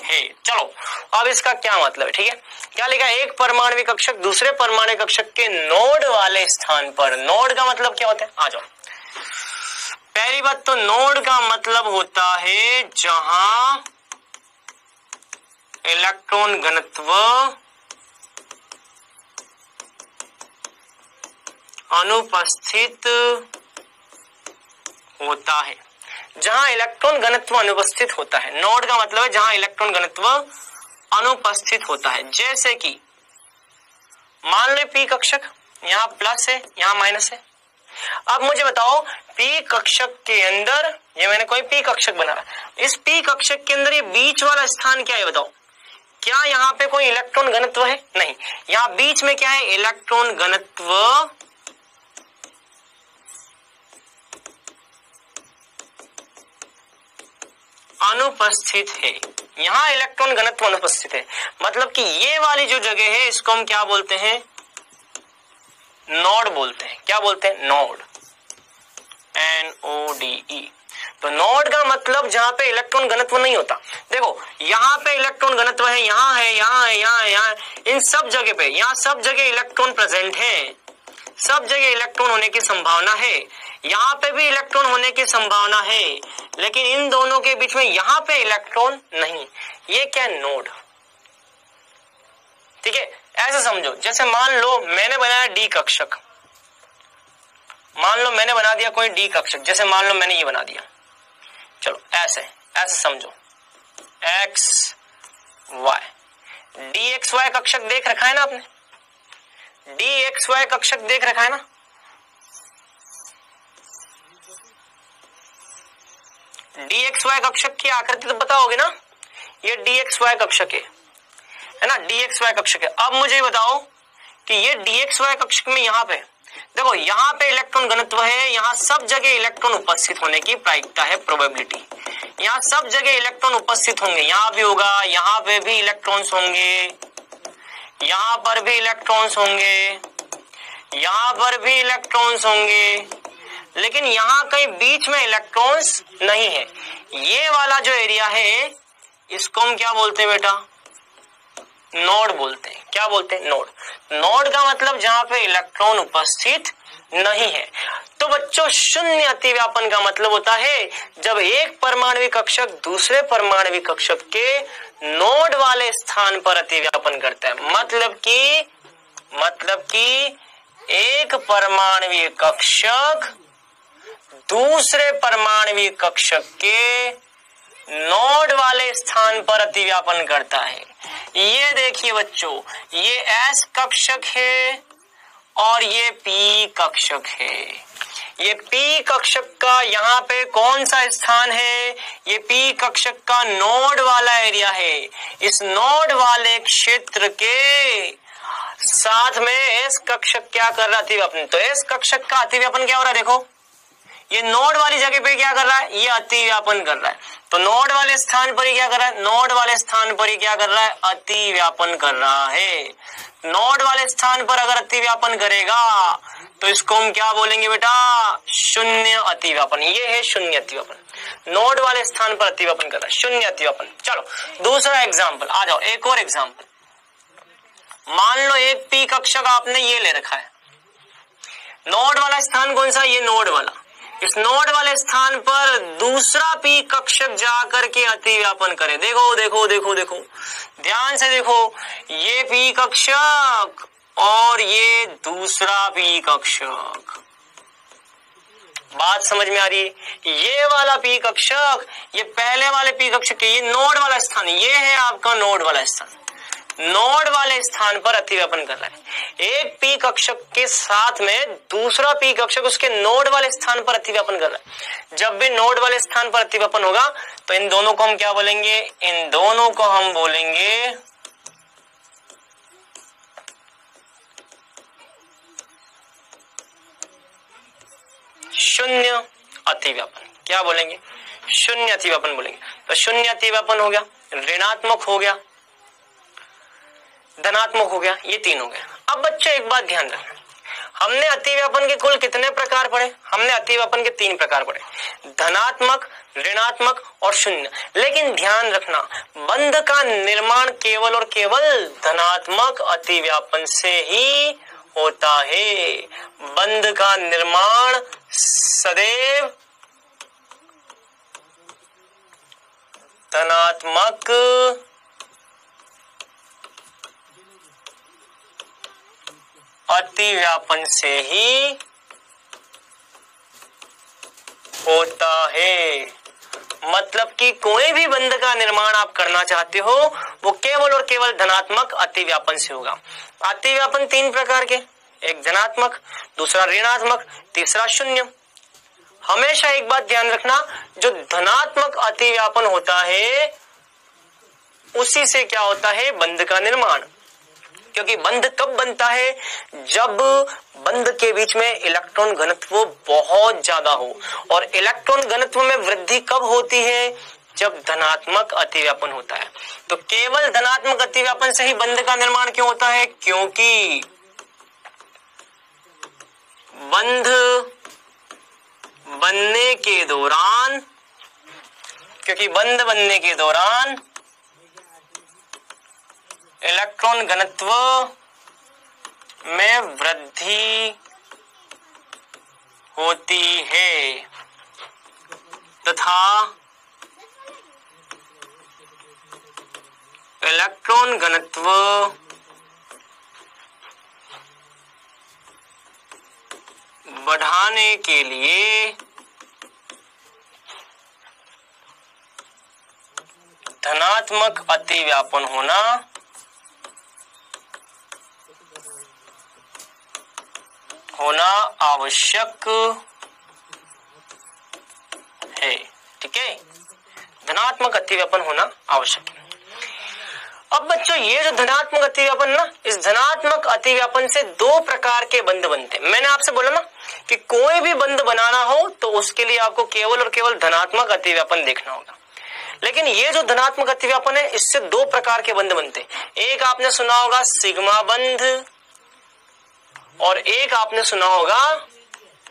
है। चलो अब इसका क्या मतलब है, ठीक है? क्या लिखा, एक परमाणुविक कक्षक दूसरे परमाणुविक कक्षक के नोड वाले स्थान पर। नोड का मतलब क्या होता है, आ जाओ। पहली बात तो नोड का मतलब होता है जहां इलेक्ट्रॉन घनत्व अनुपस्थित होता है। जहां इलेक्ट्रॉन घनत्व अनुपस्थित होता है, नोड का मतलब है जहां इलेक्ट्रॉन घनत्व अनुपस्थित होता है। जैसे कि मान लो पी कक्षक, यहाँ प्लस है यहाँ माइनस है। अब मुझे बताओ पी कक्षक के अंदर, ये मैंने कोई पी कक्षक बना रहा, इस पी कक्षक के अंदर ये बीच वाला स्थान क्या है बताओ? क्या यहाँ पे कोई इलेक्ट्रॉन घनत्व है? नहीं। यहाँ बीच में क्या है, इलेक्ट्रॉन घनत्व अनुपस्थित है। यहाँ इलेक्ट्रॉन घनत्व अनुपस्थित है, मतलब कि ये वाली जो जगह है इसको हम क्या बोलते हैं, नोड बोलते हैं। क्या बोलते हैं, नोड, NODE। तो नोड का मतलब जहां पे इलेक्ट्रॉन घनत्व नहीं होता। देखो यहाँ पे इलेक्ट्रॉन घनत्व है, यहाँ है, यहाँ है, यहाँ है, यहाँ, इन सब जगह पे, यहाँ सब जगह इलेक्ट्रॉन प्रेजेंट है, सब जगह इलेक्ट्रॉन होने की संभावना है। यहाँ पे भी इलेक्ट्रॉन होने की संभावना है, लेकिन इन दोनों के बीच में यहाँ पे इलेक्ट्रॉन नहीं। ये क्या, नोड। ठीक है, ऐसे समझो। जैसे मान लो मैंने बनाया डी कक्षक, मान लो मैंने बना दिया कोई डी कक्षक, जैसे मान लो मैंने ये बना दिया। चलो ऐसे ऐसे समझो, X Y, D X Y कक्षक देख रखा है ना आपने? डी एक्स वाई कक्षक देख रखा है ना? डी एक्स वाई कक्षक की आकृति तो पता होगी ना? ये डी एक्स वाई कक्षक है ना, डी एक्स वाई कक्षक है। अब मुझे बताओ कि ये डी एक्स वाई कक्षक में यहाँ पे देखो, यहाँ पे इलेक्ट्रॉन घनत्व है, यहाँ सब जगह इलेक्ट्रॉन उपस्थित होने की प्रायिकता है, प्रोबेबिलिटी। यहाँ सब जगह इलेक्ट्रॉन उपस्थित होंगे, यहाँ भी होगा, यहाँ पे भी इलेक्ट्रॉन्स होंगे, यहाँ पर भी इलेक्ट्रॉन्स होंगे, यहाँ पर भी इलेक्ट्रॉन्स होंगे, लेकिन यहाँ कहीं बीच में इलेक्ट्रॉन्स नहीं है। ये वाला जो एरिया है इसको हम क्या बोलते हैं बेटा, नोड बोलते हैं। क्या बोलते हैं? नोड। नोड का मतलब जहां पे इलेक्ट्रॉन उपस्थित नहीं है। तो बच्चों शून्य अतिव्यापन का मतलब होता है जब एक परमाणविक कक्षक दूसरे परमाणविक कक्षक के नोड वाले स्थान पर अतिव्यापन करता है। मतलब कि एक परमाणविक कक्षक दूसरे परमाणविक कक्षक के नोड वाले स्थान पर अतिव्यापन करता है। ये देखिए बच्चों, ये S कक्षक है और ये P कक्षक है। ये P कक्षक का यहाँ पे कौन सा स्थान है? ये P कक्षक का नोड वाला एरिया है। इस नोड वाले क्षेत्र के साथ में S कक्षक क्या कर रहा है? अतिव्यापन। तो S कक्षक का अतिव्यापन क्या हो रहा है? देखो, ये नोड वाली जगह पे क्या कर रहा है? ये अतिव्यापन कर रहा है। तो नोड वाले स्थान पर ही क्या कर रहा है? नोड वाले स्थान पर ही क्या कर रहा है? अतिव्यापन कर रहा है। नोड वाले स्थान पर अगर अतिव्यापन करेगा तो इसको हम क्या बोलेंगे बेटा? शून्य अतिव्यापन। ये है शून्य अतिव्यापन। नोड वाले स्थान पर अतिव्यापन कर रहा है, शून्य अतिव्यापन। चलो दूसरा एग्जाम्पल आ जाओ, एक और एग्जाम्पल। मान लो एक P कक्षक आपने ये ले रखा है। नोड वाला स्थान कौन सा? ये नोड वाला। इस नोड वाले स्थान पर दूसरा P कक्षक जाकर के अतिव्यापन करे। देखो देखो देखो देखो, ध्यान से देखो, ये P कक्षक और ये दूसरा P कक्षक। बात समझ में आ रही है? ये वाला P कक्षक ये पहले वाले P कक्षक के, ये नोड वाला स्थान, ये है आपका नोड वाला स्थान। नोड वाले स्थान पर अतिव्यापन कर रहा है। एक P कक्षक के साथ में दूसरा P कक्षक उसके नोड वाले स्थान पर अतिव्यापन कर रहा है। जब भी नोड वाले स्थान पर अतिव्यापन होगा तो इन दोनों को हम क्या बोलेंगे? इन दोनों को हम बोलेंगे शून्य अतिव्यापन। क्या बोलेंगे? शून्य अतिव्यापन बोलेंगे। तो शून्य अतिव्यापन हो गया, ऋणात्मक हो गया, धनात्मक हो गया, ये तीन हो गया। अब बच्चों एक बात ध्यान रखना, हमने अतिव्यापन के कुल कितने प्रकार पढ़े? हमने अतिव्यापन के 3 प्रकार पढ़े, धनात्मक, ऋणात्मक और शून्य। लेकिन ध्यान रखना, बंध का निर्माण केवल और केवल धनात्मक अतिव्यापन से ही होता है। बंध का निर्माण सदैव धनात्मक अतिव्यापन से ही होता है। मतलब कि कोई भी बंध का निर्माण आप करना चाहते हो वो केवल और केवल धनात्मक अतिव्यापन से होगा। अतिव्यापन 3 प्रकार के, एक धनात्मक, दूसरा ऋणात्मक, तीसरा शून्य। हमेशा एक बात ध्यान रखना, जो धनात्मक अतिव्यापन होता है उसी से क्या होता है? बंध का निर्माण। क्योंकि बंध कब बनता है? जब बंध के बीच में इलेक्ट्रॉन घनत्व बहुत ज्यादा हो। और इलेक्ट्रॉन घनत्व में वृद्धि कब होती है? जब धनात्मक अतिव्यापन होता है। तो केवल धनात्मक अतिव्यापन से ही बंध का निर्माण क्यों होता है? क्योंकि बंध बनने के दौरान इलेक्ट्रॉन घनत्व में वृद्धि होती है तथा इलेक्ट्रॉन घनत्व बढ़ाने के लिए धनात्मक अतिव्यापन होना आवश्यक है। ठीक है, धनात्मक अतिव्यापन होना आवश्यक है। अब बच्चों ये जो धनात्मक अतिव्यापन ना, इस धनात्मक अतिव्यापन से 2 प्रकार के बंध बनते हैं। मैंने आपसे बोला ना कि कोई भी बंध बनाना हो तो उसके लिए आपको केवल और केवल धनात्मक अतिव्यापन देखना होगा। लेकिन ये जो धनात्मक अतिव्यापन है इससे 2 प्रकार के बंध बनते हैं। एक आपने सुना होगा सिग्मा बंध और एक आपने सुना होगा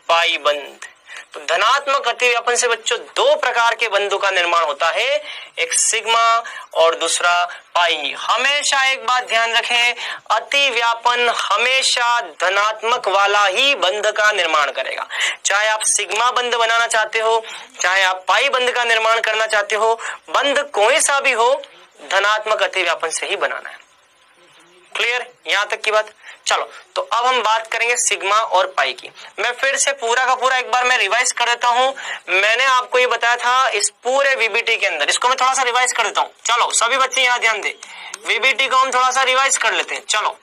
पाई बंध। तो धनात्मक अतिव्यापन से बच्चों दो प्रकार के बंधों का निर्माण होता है, एक सिग्मा और दूसरा पाई। हमेशा एक बात ध्यान रखें, अतिव्यापन हमेशा धनात्मक वाला ही बंध का निर्माण करेगा। चाहे आप सिग्मा बंध बनाना चाहते हो, चाहे आप पाई बंध का निर्माण करना चाहते हो, बंध कोई सा भी हो धनात्मक अतिव्यापन से ही बनाना है। क्लियर यहां तक की बात? चलो तो अब हम बात करेंगे सिग्मा और पाई की। मैं फिर से पूरा का पूरा एक बार मैं रिवाइज कर देता हूं। मैंने आपको ये बताया था इस पूरे वीबीटी के अंदर, इसको मैं थोड़ा सा रिवाइज कर देता हूं। चलो सभी बच्चे यहां ध्यान दें, वीबीटी को हम थोड़ा सा रिवाइज कर लेते हैं। चलो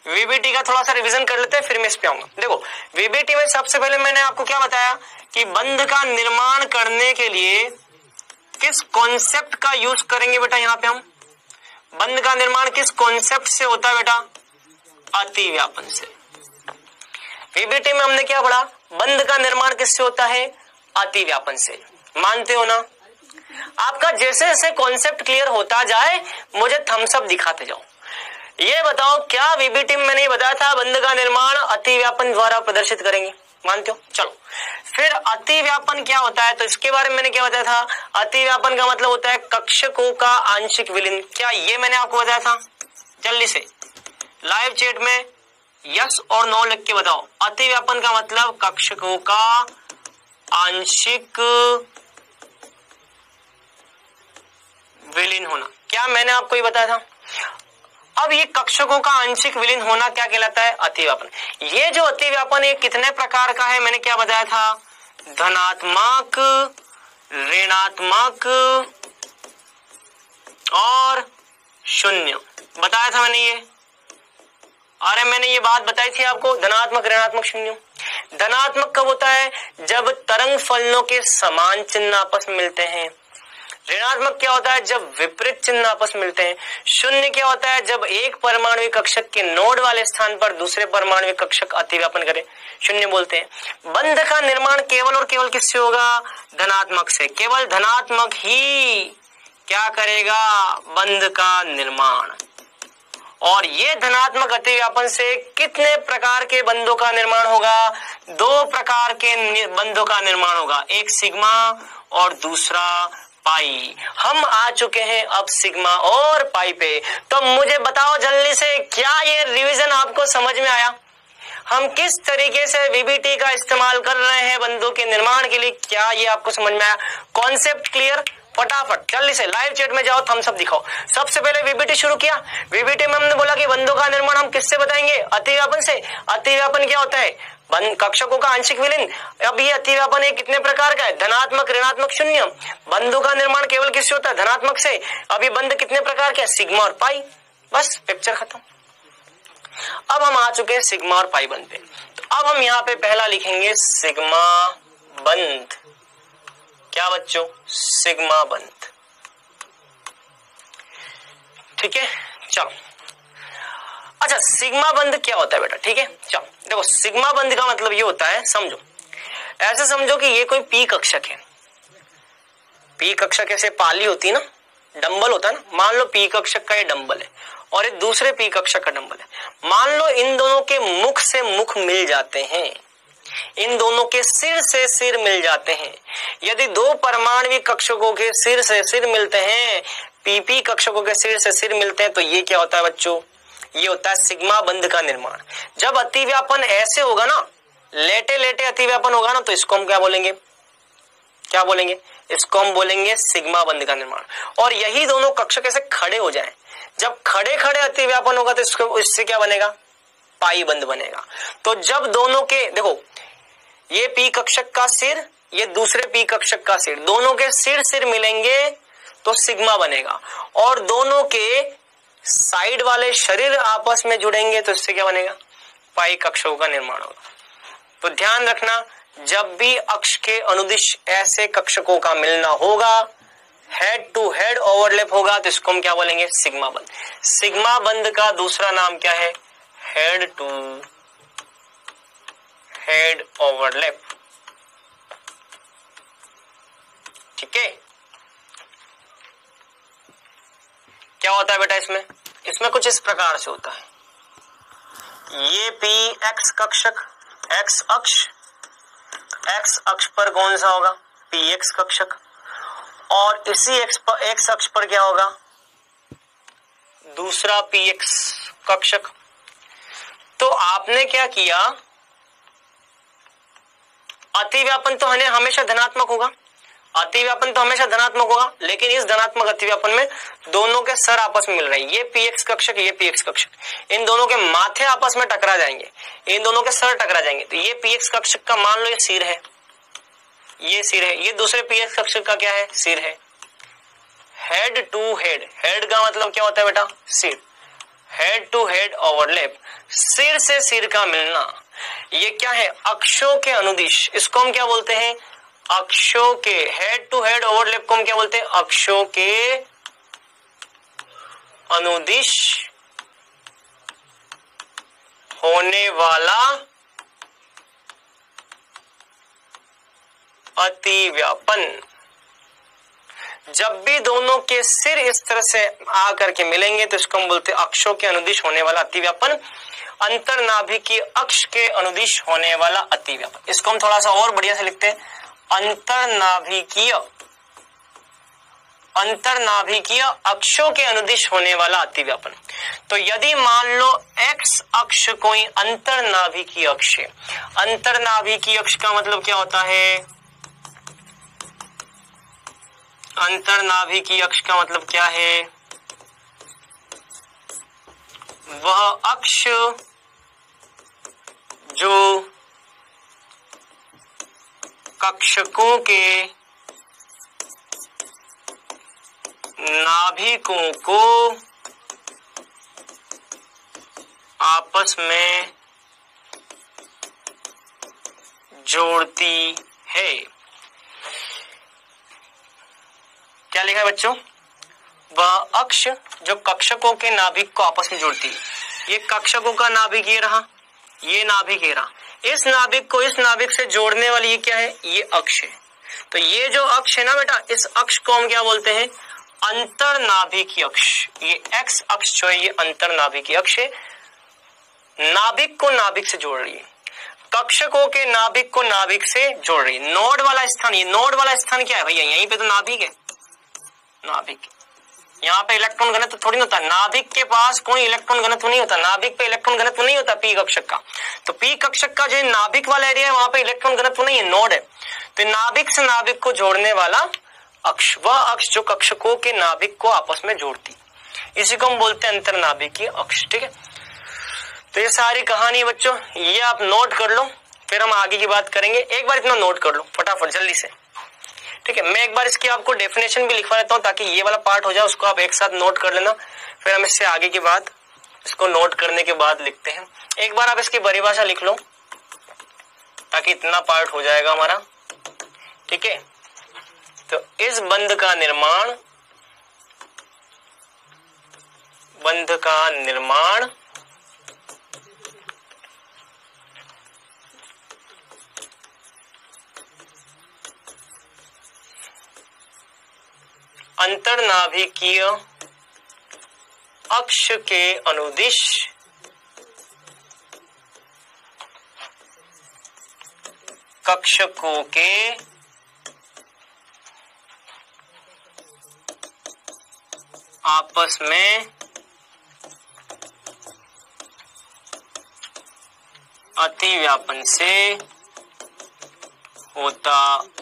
वीबीटी का थोड़ा सा रिवीजन कर लेते हैं, फिर मैं इस पे आऊंगा। देखो वीबीटी में सबसे पहले मैंने आपको क्या बताया कि बंध का निर्माण करने के लिए किस कॉन्सेप्ट का यूज करेंगे बेटा। यहाँ पे हम बंध का निर्माण किस कॉन्सेप्ट से होता है बेटा? अतिव्यापन से। वीबीटी में हमने क्या पढ़ा? बंध का निर्माण किससे होता है? अतिव्यापन से। मानते हो ना? आपका जैसे जैसे कॉन्सेप्ट क्लियर होता जाए मुझे थम्स अप दिखाते जाओ। ये बताओ क्या वीबीटी में मैंने बताया था बंध का निर्माण अतिव्यापन द्वारा प्रदर्शित करेंगे? मानते हो? चलो फिर अतिव्यापन क्या होता है, तो इसके बारे में मैंने क्या बताया था? अतिव्यापन का मतलब होता है कक्षकों का आंशिक विलीन। क्या ये मैंने आपको बताया था? जल्दी से लाइव चैट में यस और नो लिख के बताओ। अतिव्यापन का मतलब कक्षकों का आंशिक विलीन होना। क्या मैंने आपको ये बताया था? अब ये कक्षकों का आंशिक विलीन होना क्या कहलाता है? अतिव्यापन। ये जो अतिव्यापन है कितने प्रकार का है मैंने क्या बताया था? धनात्मक, ऋणात्मक और शून्य बताया था मैंने। ये अरे मैंने ये बात बताई थी आपको, धनात्मक, ऋणात्मक, शून्य। धनात्मक कब होता है? जब तरंग फलनों के समान चिन्ह आपस में मिलते हैं। ऋणात्मक क्या होता है? जब विपरीत चिन्ह आपस में मिलते हैं। शून्य क्या होता है? जब एक परमाणु कक्षक के नोड वाले स्थान पर दूसरे परमाणु कक्षक अतिव्यापन करे, शून्य बोलते हैं। बंध का निर्माण केवल और केवल किससे होगा? धनात्मक से। केवल धनात्मक ही क्या करेगा? बंध का निर्माण। और ये धनात्मक अतिव्यापन से कितने प्रकार के बंधों का निर्माण होगा? दो प्रकार के बंधों का निर्माण होगा, एक सिग्मा और दूसरा पाई। हम आ चुके हैं अब सिग्मा और पाई पे। तो मुझे बताओ जल्दी से, क्या ये रिवीजन आपको समझ में आया? हम किस तरीके से वीबीटी का इस्तेमाल कर रहे हैं बंधों के निर्माण के लिए, क्या ये आपको समझ में आया? Concept clear? फटाफट जल्दी से लाइव चैट में जाओ, थम्स अप दिखाओ। सबसे पहले वीबीटी शुरू किया। वीबीटी में हमने बोला कि बंधों का निर्माण हम किससे बताएंगे? अतिव्यापन से। अतिव्यापन क्या होता है? कक्षकों का आंशिक विलीन। अब ये अतिव्यापन है कितने प्रकार का है? धनात्मक, ऋणात्मक, शून्य। बंधों का निर्माण केवल किससे होता है? धनात्मक से। अब ये बंध कितने प्रकार के? सिग्मा और पाई। बस पिक्चर खत्म। अब हम आ चुके हैं सिग्मा और पाई बंध पे। तो अब हम यहाँ पे पहला लिखेंगे सिग्मा बंध। क्या बच्चों? सिग्मा बंध। ठीक है चलो। अच्छा सिग्मा बंध क्या होता है बेटा? ठीक है चलो देखो, सिग्मा बंध का मतलब ये होता है, समझो ऐसे समझो कि ये कोई पी कक्षक है। पी कक्षक ऐसे पाली होती है ना, डंबल होता है ना। मान लो पी कक्षक का ये डंबल है और ये दूसरे पी कक्षक का डंबल है। मान लो इन दोनों के मुख से मुख मिल जाते हैं, इन दोनों के सिर से सिर मिल जाते हैं। यदि दो परमाणु कक्षकों के सिर से सिर मिलते हैं, पीपी कक्षकों के सिर से सिर मिलते हैं, तो ये क्या होता है बच्चों? ये होता है सिग्मा बंध का निर्माण। जब अतिव्यापन ऐसे होगा ना, लेटे लेटे अतिव्यापन होगा ना, तो इसको हम क्या बोलेंगे? क्या बोलेंगे? इसको हम बोलेंगे सिग्मा बंध का निर्माण। और यही दोनों कक्षक ऐसे खड़े हो जाएं, जब खड़े खड़े अतिव्यापन होगा तो इसको इससे क्या बनेगा? पाई बंध बनेगा। तो जब दोनों के देखो, ये पी कक्षक का सिर, ये दूसरे पी कक्षक का सिर, दोनों के सिर सिर मिलेंगे तो सिग्मा बनेगा। और दोनों के साइड वाले शरीर आपस में जुड़ेंगे तो इससे क्या बनेगा? पाई कक्षकों का निर्माण होगा। तो ध्यान रखना, जब भी अक्ष के अनुदिश ऐसे कक्षकों का मिलना होगा, हेड टू हेड ओवरलैप होगा, तो इसको हम क्या बोलेंगे? सिग्मा बंध। सिग्मा बंध का दूसरा नाम क्या है? Head to head overlap. ठीक है, क्या होता है बेटा इसमें? इसमें कुछ इस प्रकार से होता है। ये पी एक्स कक्षक, एक्स अक्ष, एक्स अक्ष पर कौन सा होगा, पी एक्स कक्षक, और इसी एक्स अक्ष पर क्या होगा, दूसरा पी एक्स कक्षक। तो आपने क्या किया, अतिव्यापन तो हमेशा धनात्मक होगा, अतिव्यापन तो हमेशा धनात्मक होगा, लेकिन इस धनात्मक अतिव्यापन में दोनों के सर आपस में मिल रहे हैं, ये पी एक्स कक्षक, ये पी एक्स कक्षक, इन दोनों के माथे आपस में टकरा जाएंगे, इन दोनों के सर टकरा जाएंगे। तो ये पी एक्स कक्षक का मान लो ये सिर है, ये सिर है, ये दूसरे पी एक्स कक्षक का क्या है, सिर है। हेड टू हेड, हेड का मतलब क्या होता है बेटा, सिर, हेड टू हेड ओवरलैप, सिर से सिर का मिलना, ये क्या है, अक्षों के अनुदिश, इसको हम क्या बोलते हैं, अक्षों के, हेड टू हेड ओवरलैप को हम क्या बोलते हैं, अक्षों के अनुदिश होने वाला अतिव्यापन। जब भी दोनों के सिर इस तरह से आकर के मिलेंगे तो इसको हम बोलते हैं अक्षों के अनुदिश होने वाला अतिव्यापन, अंतरनाभिकीय अक्ष के अनुदिश होने वाला अतिव्यापन। इसको हम थोड़ा सा और बढ़िया से लिखते हैं, अंतरनाभिकीय अक्षों के अनुदिश होने वाला अतिव्यापन। तो यदि मान लो एक्स अक्ष कोई अंतरनाभिकीय अक्ष है, अंतरनाभिकीय अक्ष का मतलब क्या होता है, अंतरनाभिकीय अक्ष का मतलब क्या है, वह अक्ष जो कक्षकों के नाभिकों को आपस में जोड़ती है। क्या लिखा है बच्चों, वह अक्ष जो कक्षकों के नाभिक को आपस में जोड़ती है। ये कक्षकों का नाभिक ये रहा, ये नाभिक ये रहा, इस नाभिक को इस नाभिक से जोड़ने वाली ये क्या है, ये अक्ष है। तो ये जो अक्ष है ना बेटा, इस अक्ष को हम क्या बोलते हैं, अंतरनाभिकीय अक्ष। ये एक्स अक्ष जो है ये अंतरनाभिकीय अक्ष है, नाभिक को नाभिक से जोड़ रही है, कक्षकों के नाभिक को नाभिक से जोड़ रही है। नोड वाला स्थान, ये नोड वाला स्थान क्या है भैया, यहीं पे तो नाभिक है, नाभिक, यहाँ पे इलेक्ट्रॉन घनत्व थोड़ी होता, नाभिक के पास कोई इलेक्ट्रॉन घनत्व नहीं होता, नाभिक पे इलेक्ट्रॉन घनत्व नहीं होता पी कक्षक का। तो पी कक्षक का जो नाभिक वाला एरिया है वहां पे इलेक्ट्रॉन घनत्व नहीं है, नोड है। तो नाभिक से नाभिक को जोड़ने वाला अक्ष, वह अक्ष जो कक्षकों के नाभिक को आपस में जोड़ती, इसी को हम बोलते हैं अंतरनाभिकीय अक्ष। ठीक है, तो ये सारी कहानी बच्चों ये आप नोट कर लो, फिर हम आगे की बात करेंगे। एक बार इतना नोट कर लो फटाफट जल्दी से, ठीक है। मैं एक बार इसकी आपको डेफिनेशन भी लिखवा देता हूँ ताकि ये वाला पार्ट हो जाए, उसको आप एक साथ नोट कर लेना, फिर हम इससे आगे की बात इसको नोट करने के बाद लिखते हैं। एक बार आप इसकी परिभाषा लिख लो ताकि इतना पार्ट हो जाएगा हमारा, ठीक है। तो इस बंध का निर्माण अंतरनाभिकीय अक्ष के अनुदिश कक्षकों के आपस में अतिव्यापन से होता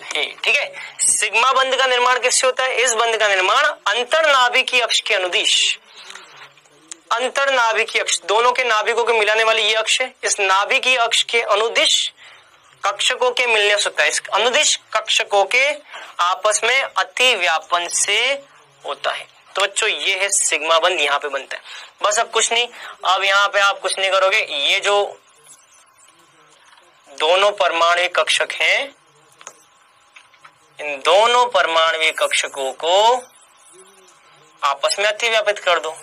है, ठीक है। सिग्मा बंध का निर्माण किससे होता है, इस बंध का निर्माण अंतरनाभिकीय अक्ष के अनुदिश, अंतरनाभिकीय अक्ष दोनों के नाभिकों के मिलाने वाली ये अक्ष है, इस नाभिकीय अक्ष के अनुदिश कक्षकों के मिलने से होता है। इस अनुदिश कक्षकों के आपस में अतिव्यापन से होता है। तो बच्चों ये है सिग्मा बंध, यहाँ पे बनता है, बस अब कुछ नहीं। अब यहाँ पे आप कुछ नहीं करोगे, ये जो दोनों परमाणु कक्षक हैं, इन दोनों परमाणु कक्षकों को आपस में अतिव्यापित कर दो।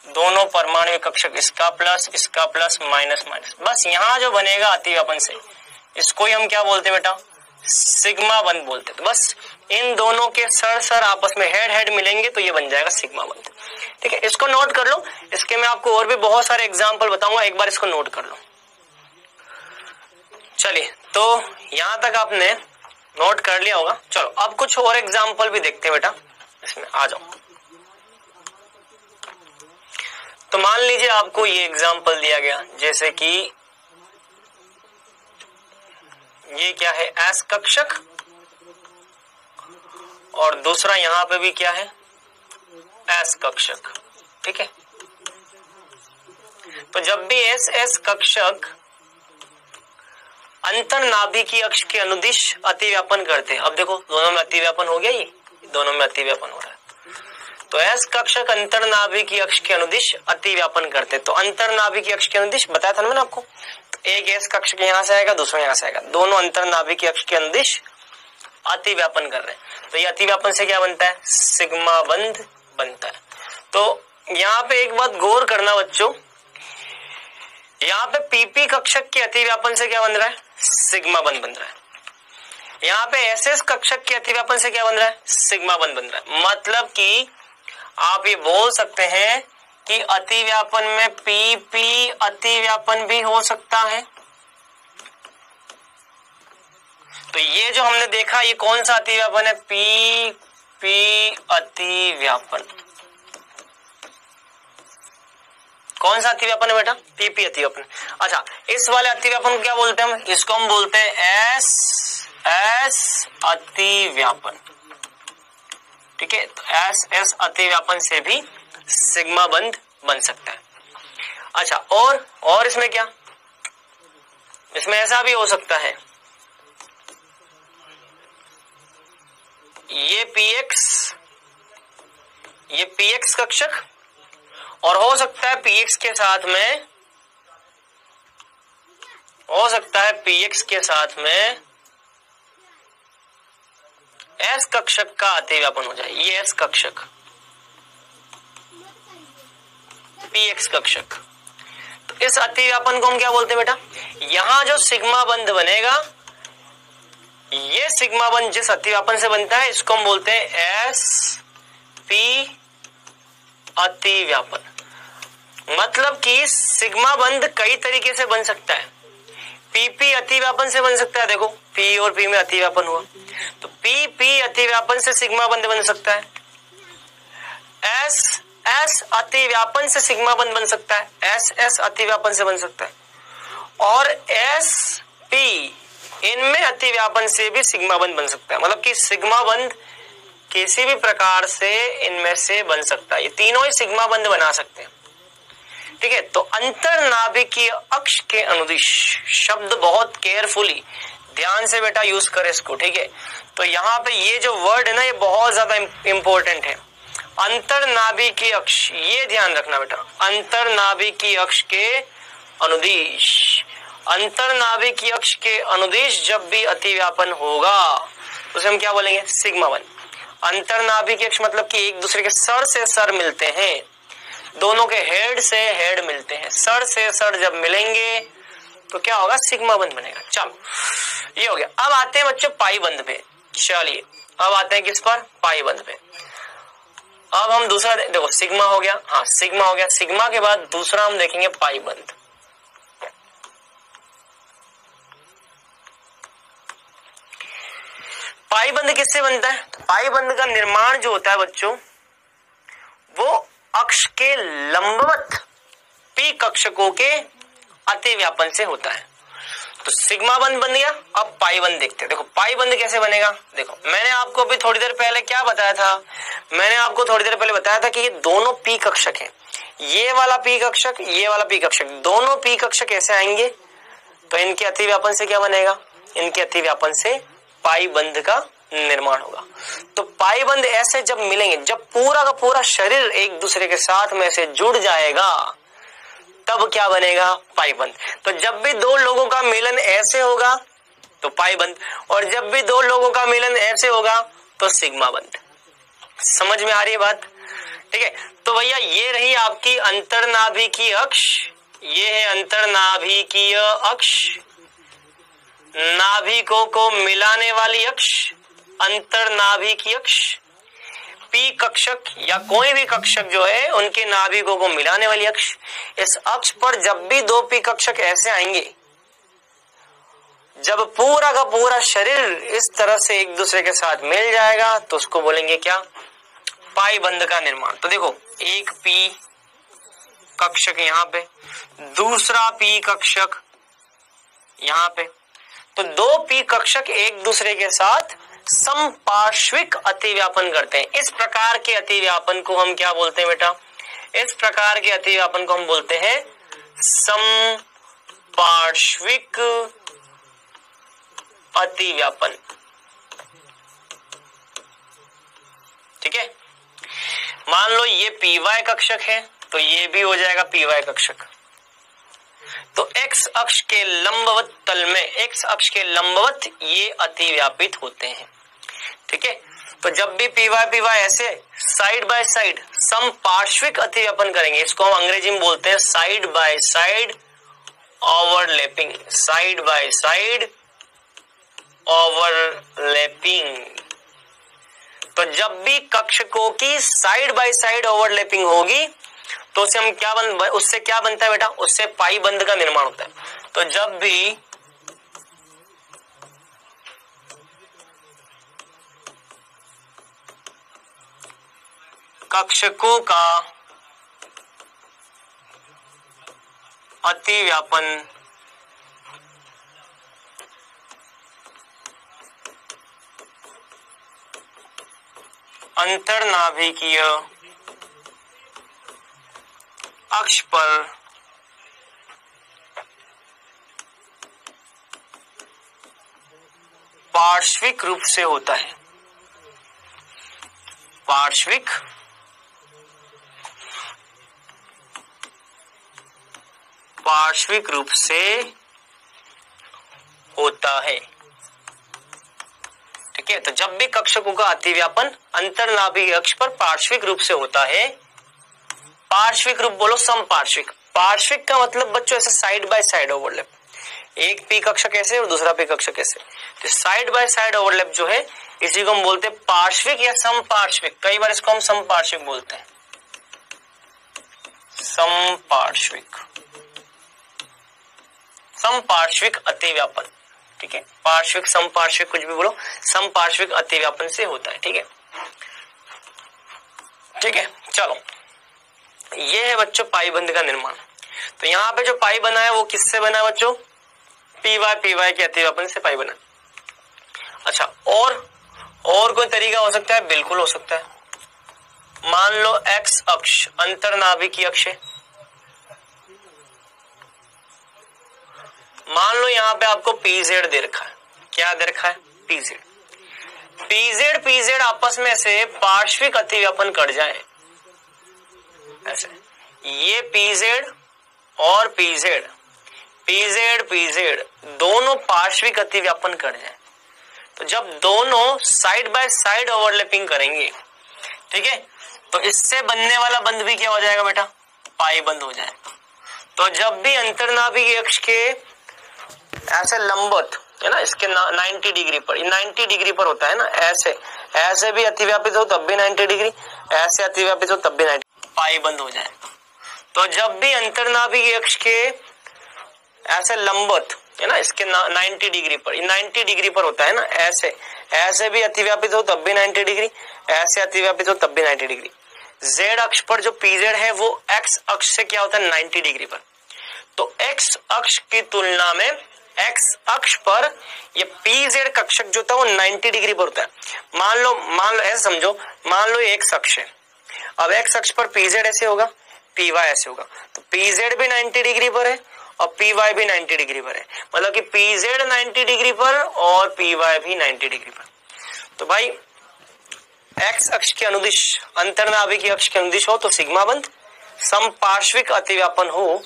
दोनों परमाणु कक्षक, इसका प्लस माइनस माइनस, बस यहाँ जो बनेगा अतिव्यापन से, इसको ही हम क्या बोलते हैं बेटा, सिग्मा बंध बोलते हैं। तो बस इन दोनों के सर आपस में हेड मिलेंगे तो ये बन जाएगा सिग्मा बंध, ठीक है। इसको नोट कर लो, इसके मैं आपको और भी बहुत सारे एग्जाम्पल बताऊंगा, एक बार इसको नोट कर लो। चलिए तो यहां तक आपने नोट कर लिया होगा। चलो अब कुछ और एग्जाम्पल भी देखते हैं बेटा, इसमें आ जाओ। तो मान लीजिए आपको ये एग्जाम्पल दिया गया, जैसे कि ये क्या है, एस कक्षक, और दूसरा यहां पे भी क्या है, एस कक्षक। ठीक है, तो जब भी एस एस कक्षक अंतर्नाभिकीय अक्ष के अनुदिश अतिव्यापन करते हैं, अब देखो दोनों में अतिव्यापन हो गया, ये दोनों में अतिव्यापन हो रहा है। तो एस कक्षक अंतर्नाभिकीय अक्ष के अनुदिश अतिव्यापन करते, तो अंतर्नाभिकीय अक्ष के अनुदिश बताया था ना मैंने आपको, तो एक एस कक्षक यहां से आएगा, दूसरा यहां से आएगा, दोनों अंतर्नाभिकीय अक्ष के अनुदिश अतिव्यापन कर रहे हैं। तो ये अतिव्यापन से क्या बनता है, सिग्मा बंध बनता है। तो यहाँ पे एक बात गौर करना बच्चों, यहाँ पे पीपी कक्षक के अतिव्यापन से क्या बन रहा है, सिग्मा बंध बन रहा है। यहाँ पे एसएस कक्षक के अतिव्यापन से क्या बन रहा है, सिग्मा बंध बन रहा है। मतलब कि आप ये बोल सकते हैं कि अतिव्यापन में पीपी अतिव्यापन भी हो सकता है। तो ये जो हमने देखा, ये कौन सा अतिव्यापन है, पीपी अतिव्यापन। कौन सा अतिव्यापन है बेटा, पीपी अतिव्यापन। अच्छा, इस वाले अतिव्यापन को क्या बोलते हैं हम, इसको हम बोलते हैं एस एस अतिव्यापन। ठीक है, तो एस एस अतिव्यापन से भी सिग्मा बंध बन सकता है। अच्छा, और इसमें क्या, इसमें ऐसा भी हो सकता है, ये पीएक्स कक्षक, और हो सकता है पीएक्स के साथ में, हो सकता है पीएक्स के साथ में एस कक्षक का अतिव्यापन हो जाए। ये एस कक्षक, पीएक्स कक्षक, तो इस अतिव्यापन को हम क्या बोलते हैं बेटा, यहां जो सिग्मा बंध बनेगा, ये सिग्मा बंध जिस अतिव्यापन से बनता है, इसको हम बोलते हैं एस पी अतिव्यापन। मतलब कि सिग्मा बंध कई तरीके से बन सकता है। पीपी अतिव्यापन से बन सकता है, देखो पी और पी में अतिव्यापन हुआ, तो पी अतिव्यापन से सिग्मा बंध बन सकता है। एस एस अतिव्यापन से सिग्मा बंध बन सकता है, एस एस अतिव्यापन से बन सकता है, और एस पी इनमें अतिव्यापन से भी सिग्मा बंध बन सकता है। मतलब कि सिग्मा बंध किसी भी प्रकार से इनमें से बन सकता है, ये तीनों ही सिग्मा बंध बना सकते हैं। ठीक है, तो अंतर्नाभिकीय अक्ष के अनुदिश शब्द बहुत केयरफुली ध्यान से बेटा यूज करें इसको। ठीक है, तो यहाँ पे ये जो वर्ड है ना, ये बहुत ज्यादा इंपॉर्टेंट है। अंतर्नाभिकीय अक्ष, ये ध्यान रखना बेटा, अंतर्नाभिकीय अक्ष के अनुदिश, अंतर्नाभिकीय अक्ष के अनुदिश जब भी अतिव्यापन होगा उसे हम क्या बोलेंगे, सिग्मा बंध। अंतर्नाभिकीय अक्ष मतलब कि एक दूसरे के सर से सर मिलते हैं, दोनों के हेड से हेड मिलते हैं, सर से सर जब मिलेंगे तो क्या होगा, सिग्मा बंध बनेगा। चलो ये हो गया। अब आते हैं बच्चों पाई बंध पे। चलिए अब आते हैं किस पर, पाई बंध पे। अब हम दूसरा देखो, सिग्मा हो गया, हाँ सिग्मा हो गया, सिग्मा के बाद दूसरा हम देखेंगे पाई बंध। पाई बंध किससे बनता है, पाई बंध का निर्माण जो होता है बच्चों, वो अक्ष के लंबवत पी कक्षकों के अतिव्यापन से होता है। तो सिग्मा बंध बन गया। अब पाई बंध देखते हैं। देखो पाई बंध कैसे बनेगा, देखो मैंने आपको अभी थोड़ी देर पहले क्या बताया था, मैंने आपको थोड़ी देर पहले बताया था कि ये दोनों पी कक्षक हैं, ये वाला पी कक्षक, ये वाला पी कक्षक, दोनों पी कक्षक ऐसे आएंगे तो इनके अतिव्यापन से क्या बनेगा, इनके अतिव्यापन से पाई बंध का निर्माण होगा। तो पाई बंध ऐसे जब मिलेंगे, जब पूरा का पूरा शरीर एक दूसरे के साथ में से जुड़ जाएगा तब क्या बनेगा, पाई बंध। तो जब भी दो लोगों का मिलन ऐसे होगा तो पाई बंध, और जब भी दो लोगों का मिलन ऐसे होगा तो सिग्मा बंध। समझ में आ रही है बात, ठीक है। तो भैया ये रही आपकी अंतर्नाभिकीय अक्ष, ये है अंतर्नाभिकीय अक्ष, नाभिकों को मिलाने वाली अक्ष अंतर्नाभिकीय अक्ष, पी कक्षक या कोई भी कक्षक जो है उनके नाभिकों को मिलाने वाली अक्ष। इस अक्ष पर जब भी दो पी कक्षक ऐसे आएंगे, जब जब पूरा का पूरा शरीर इस तरह से एक दूसरे के साथ मिल जाएगा तो उसको बोलेंगे क्या, पाई बंध का निर्माण। तो देखो एक पी कक्षक यहाँ पे, दूसरा पी कक्षक यहाँ पे, तो दो पी कक्षक एक दूसरे के साथ समपार्श्विक अतिव्यापन करते हैं। इस प्रकार के अतिव्यापन को हम क्या बोलते हैं बेटा, इस प्रकार के अतिव्यापन को हम बोलते हैं समपार्श्विक अतिव्यापन। ठीक है, मान लो ये पी वाई कक्षक है तो ये भी हो जाएगा पी वाई कक्षक। तो एक्स अक्ष के लंबवत तल में, एक्स अक्ष के लंबवत ये अतिव्यापित होते हैं। ठीक है, तो जब भी पी वाई ऐसे साइड बाय साइड समपार्श्विक अतिव्यापन करेंगे, इसको हम अंग्रेजी में बोलते हैं side by side overlapping, side by side overlapping. तो जब भी कक्षकों की साइड बाय साइड ओवरलैपिंग होगी तो उसे हम क्या उससे क्या बनता है बेटा, उससे पाई बंध का निर्माण होता है। तो जब भी कक्षकों का अतिव्यापन अंतर्नाभिकीय अक्ष पर पार्श्विक रूप से होता है, पार्श्विक रूप से होता है। ठीक है, तो जब भी कक्षकों का अतिव्यापन अंतर्नाभिकीय अक्ष पर पार्श्विक रूप से होता है, पार्श्विक रूप बोलो समपार्श्विक। पार्श्विक का मतलब बच्चों ऐसे साइड बाय साइड ओवरलैप, एक पी कक्षक ऐसे और दूसरा पी कक्षक ऐसे, तो साइड बाय साइड ओवरलैप जो है इसी को हम बोलते हैं पार्श्विक या समपार्श्विक। कई बार इसको हम समपार्श्विक बोलते हैं, समपार्श्विक, समपार्श्विक अतिव्यापन। ठीक है, पार्श्विक समपार्श्विक कुछ भी बोलो, समपार्श्विक अतिव्यापन से होता है। ठीक है, ठीक है, चलो ये है बच्चों पाई बंध का निर्माण। तो यहाँ पे जो पाई बना है वो किससे बना है बच्चों, पी वाई के अतिव्यापन से पाई बना। अच्छा, और कोई तरीका हो सकता है, बिल्कुल हो सकता है। मान लो एक्स अक्ष अंतर्नाभिकीय अक्ष है, मान लो यहाँ पे आपको पीजेड दे रखा है, क्या दे रखा है, पीजेड। पीजेड आपस में से पार्श्विक अतिव्यापन कर जाए ऐसे, ये पीजेड और पीजेड दोनों पार्श्विक अतिव्यापन कर जाए, तो जब दोनों साइड बाय साइड ओवरलैपिंग करेंगे, ठीक है, तो इससे बनने वाला बंध भी क्या हो जाएगा बेटा, पाई बंध हो जाएगा। तो जब भी अंतर्नाभिकीय अक्ष के ऐसे लंबवत है ना, इसके 90 डिग्री पर, 90 डिग्री पर होता है ना, ऐसे भी अतिव्यापित हो तब भी 90 डिग्री, ऐसे अतिव्यापित हो तब भी 90, पाई बंद हो जाए। तो जब भी अंतर्नाभिकीय अक्ष के ऐसे लंबवत है ना, इसके 90 डिग्री पर, 90 डिग्री पर होता है ना, ऐसे भी अतिव्यापित हो तब भी 90 डिग्री, ऐसे अतिव्यापित हो तब भी 90 डिग्री। जेड अक्ष पर जो पीजेड है वो एक्स अक्ष से क्या होता है, 90 डिग्री पर। तो एक्स अक्ष की तुलना में एक्स अक्ष पर ये पीजेड कक्षक जो था वो 90 डिग्री पर होता है। मान लो ऐसे समझो, मान लो एक अक्ष है, अब एक्स अक्ष पर पीजेड ऐसे होगा, पी वाई ऐसे होगा, तो पीजेड भी 90 डिग्री पर है और पी वाई भी 90 डिग्री पर है, मतलब कि पीजेड 90 डिग्री पर और पी वाई भी 90 डिग्री पर। तो भाई एक्स अक्ष के अनुदिश अंतर्नाभिकीय अक्ष के अनुदिश हो तो सिग्मा बंध, समपार्श्विक अतिव्यापन हो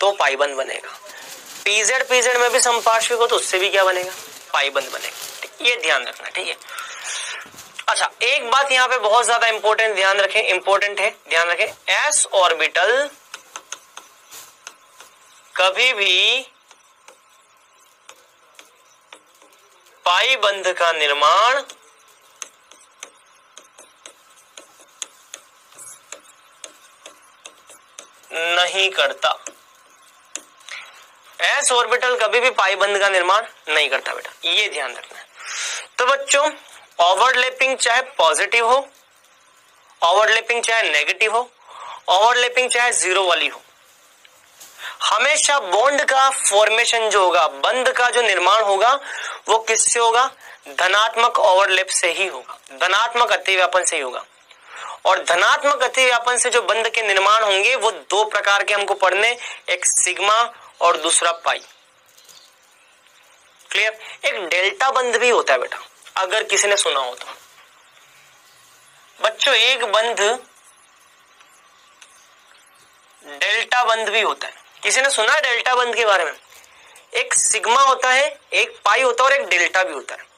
तो पाई बंध बनेगा। पीजेड में भी समपार्श्विक हो तो उससे भी क्या बनेगा, पाई बंध बनेगा। ये ध्यान रखना, ठीक है। अच्छा, एक बात यहाँ पे बहुत ज्यादा इंपॉर्टेंट ध्यान रखें, एस ऑर्बिटल कभी भी पाई बंध का निर्माण नहीं करता। एस ऑर्बिटल कभी भी पाई बंध का निर्माण नहीं करता बेटा, ये ध्यान रखना है। तो बच्चों ओवरलैपिंग चाहे पॉजिटिव हो, ओवरलैपिंग चाहे नेगेटिव हो, ओवरलैपिंग चाहे जीरो वाली हो, हमेशा बॉन्ड का फॉर्मेशन जो होगा, बंध का जो निर्माण होगा वो किससे होगा? धनात्मक ओवरलैप से ही होगा, धनात्मक अतिव्यापन से ही होगा। और धनात्मक अतिव्यापन से जो बंध के निर्माण होंगे वो दो प्रकार के हमको पढ़ने, एक सिग्मा और दूसरा पाई। क्लियर? एक डेल्टा बंध भी होता है बेटा, अगर किसी ने सुना हो तो। बच्चों एक बंध डेल्टा बंध भी होता है, किसी ने सुना है डेल्टा बंध के बारे में? एक सिग्मा होता है, एक पाई होता है और एक डेल्टा भी होता है।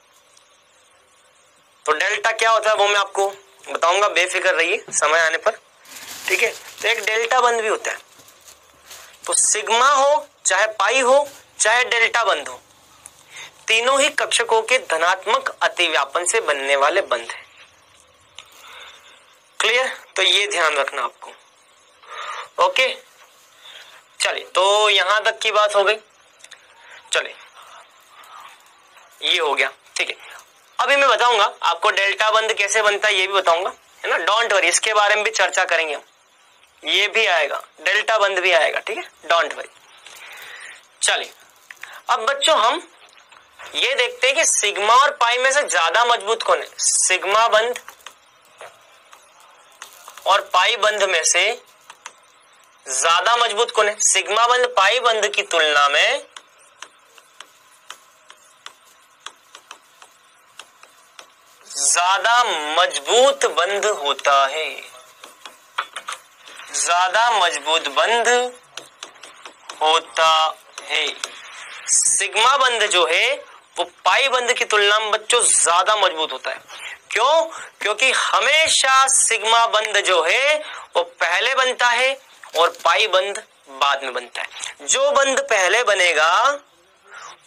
तो डेल्टा क्या होता है वो मैं आपको बताऊंगा, बेफिक्र रहिए समय आने पर, ठीक है। तो एक डेल्टा बंध भी होता है। तो सिग्मा हो चाहे पाई हो चाहे डेल्टा बंध हो, तीनों ही कक्षकों के धनात्मक अतिव्यापन से बनने वाले बंध हैं। क्लियर? तो ये ध्यान रखना आपको। ओके चलिए, तो यहां तक की बात हो गई। चलिए ये हो गया, ठीक है। अभी मैं बताऊंगा आपको डेल्टा बंध कैसे बनता है, ये भी बताऊंगा, है ना। डोंट वरी, इसके बारे में भी चर्चा करेंगे हम, ये भी आएगा, डेल्टा बंध भी आएगा, ठीक है, डोंट वरी। चलिए अब बच्चों हम ये देखते हैं कि सिग्मा और पाई में से ज्यादा मजबूत कौन है। सिग्मा बंध और पाई बंध में से ज्यादा मजबूत कौन है? सिग्मा बंध पाई बंध की तुलना में ज्यादा मजबूत बंध होता है, ज्यादा मजबूत बंध होता है। सिग्मा बंध जो है वो पाई बंध की तुलना में बच्चों ज्यादा मजबूत होता है। क्यों? क्योंकि हमेशा सिग्मा बंध जो है वो पहले बनता है और पाई बंध बाद में बनता है। जो बंध पहले बनेगा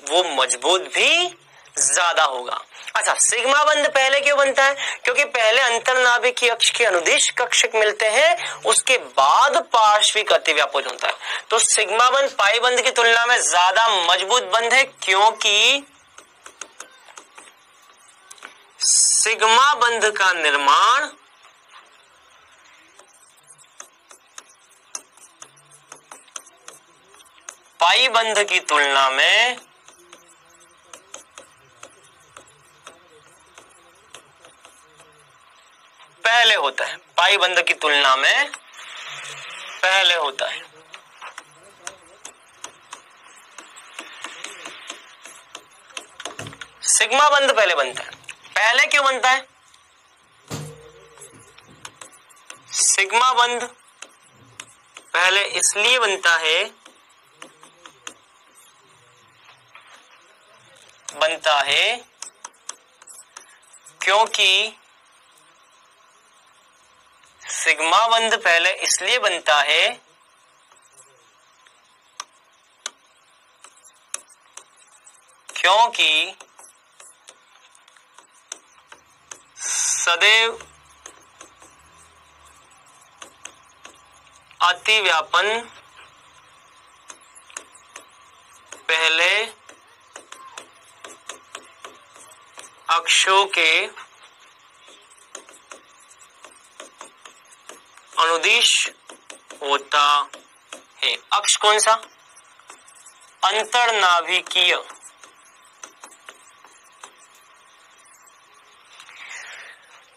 वो मजबूत भी ज्यादा होगा। अच्छा, सिग्मा बंध पहले क्यों बनता है? क्योंकि पहले अंतरनाभिकीय अक्ष के अनुदिश कक्षक मिलते हैं, उसके बाद पार्श्विक अतिव्यापन होता है। तो सिग्मा बंध पाई बंध की तुलना में ज्यादा मजबूत बंध है, क्योंकि सिग्मा बंध का निर्माण पाई बंध की तुलना में पहले होता है, पाई बंध की तुलना में पहले होता है। सिग्मा बंध पहले बनता है। पहले क्यों बनता है? सिग्मा बंध पहले इसलिए बनता है क्योंकि सिग्मा बंध पहले इसलिए बनता है क्योंकि सदैव अतिव्यापन पहले अक्षों के अनुदिश होता है। अक्ष कौन सा? अंतरनाभिकीय।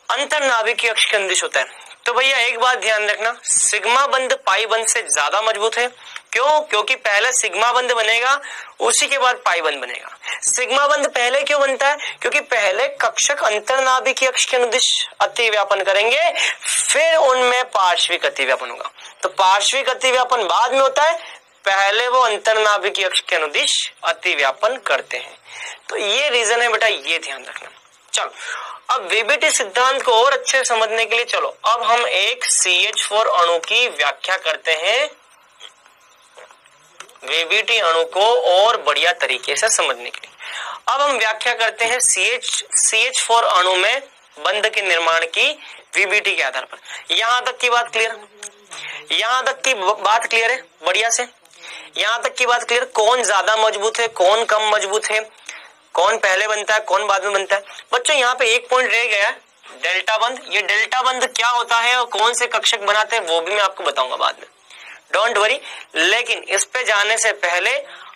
अंतरनाभिकीय अक्ष के अनुदिश होता है। तो भैया एक बात ध्यान रखना, सिग्मा बंध पाई बंध से ज्यादा मजबूत है। क्यों? क्योंकि पहले सिग्मा बंध बनेगा, उसी के बाद पाई बंध बनेगा। सिग्मा बंध पहले क्यों बनता है? क्योंकि पहले कक्षक अंतरनाभिकीय अक्ष के अनुदिश अतिव्यापन करेंगे, फिर उनमें पार्श्विक अतिव्यापन होगा। तो पार्श्विक अतिव्यापन बाद में होता है, पहले वो अंतरनाभिकीय अक्ष के अनुदिश अतिव्यापन करते हैं। तो ये रीजन है बेटा, ये ध्यान रखना। चलो अब वीबीटी सिद्धांत को और अच्छे से समझने के लिए चलो अब हम एक CH4 अणु की व्याख्या करते हैं, वीबीटी अणु को और बढ़िया तरीके से समझने के लिए। अब हम व्याख्या करते हैं CH4 अणु में बंध के निर्माण की वीबीटी के आधार पर। यहां तक की बात क्लियर? यहां तक की बात क्लियर है? बढ़िया से। यहां तक की बात क्लियर? कौन ज्यादा मजबूत है, कौन कम मजबूत है, कौन पहले बनता है, कौन बाद में बनता है? बच्चों यहाँ पे एक पॉइंट रह गया, डेल्टा बंध। ये डेल्टा बंध क्या होता है और कौन से कक्षक बनाते हैं वो भी मैं आपको बताऊंगा बाद में, डोंट वरी। लेकिन इस पे जाने से पहले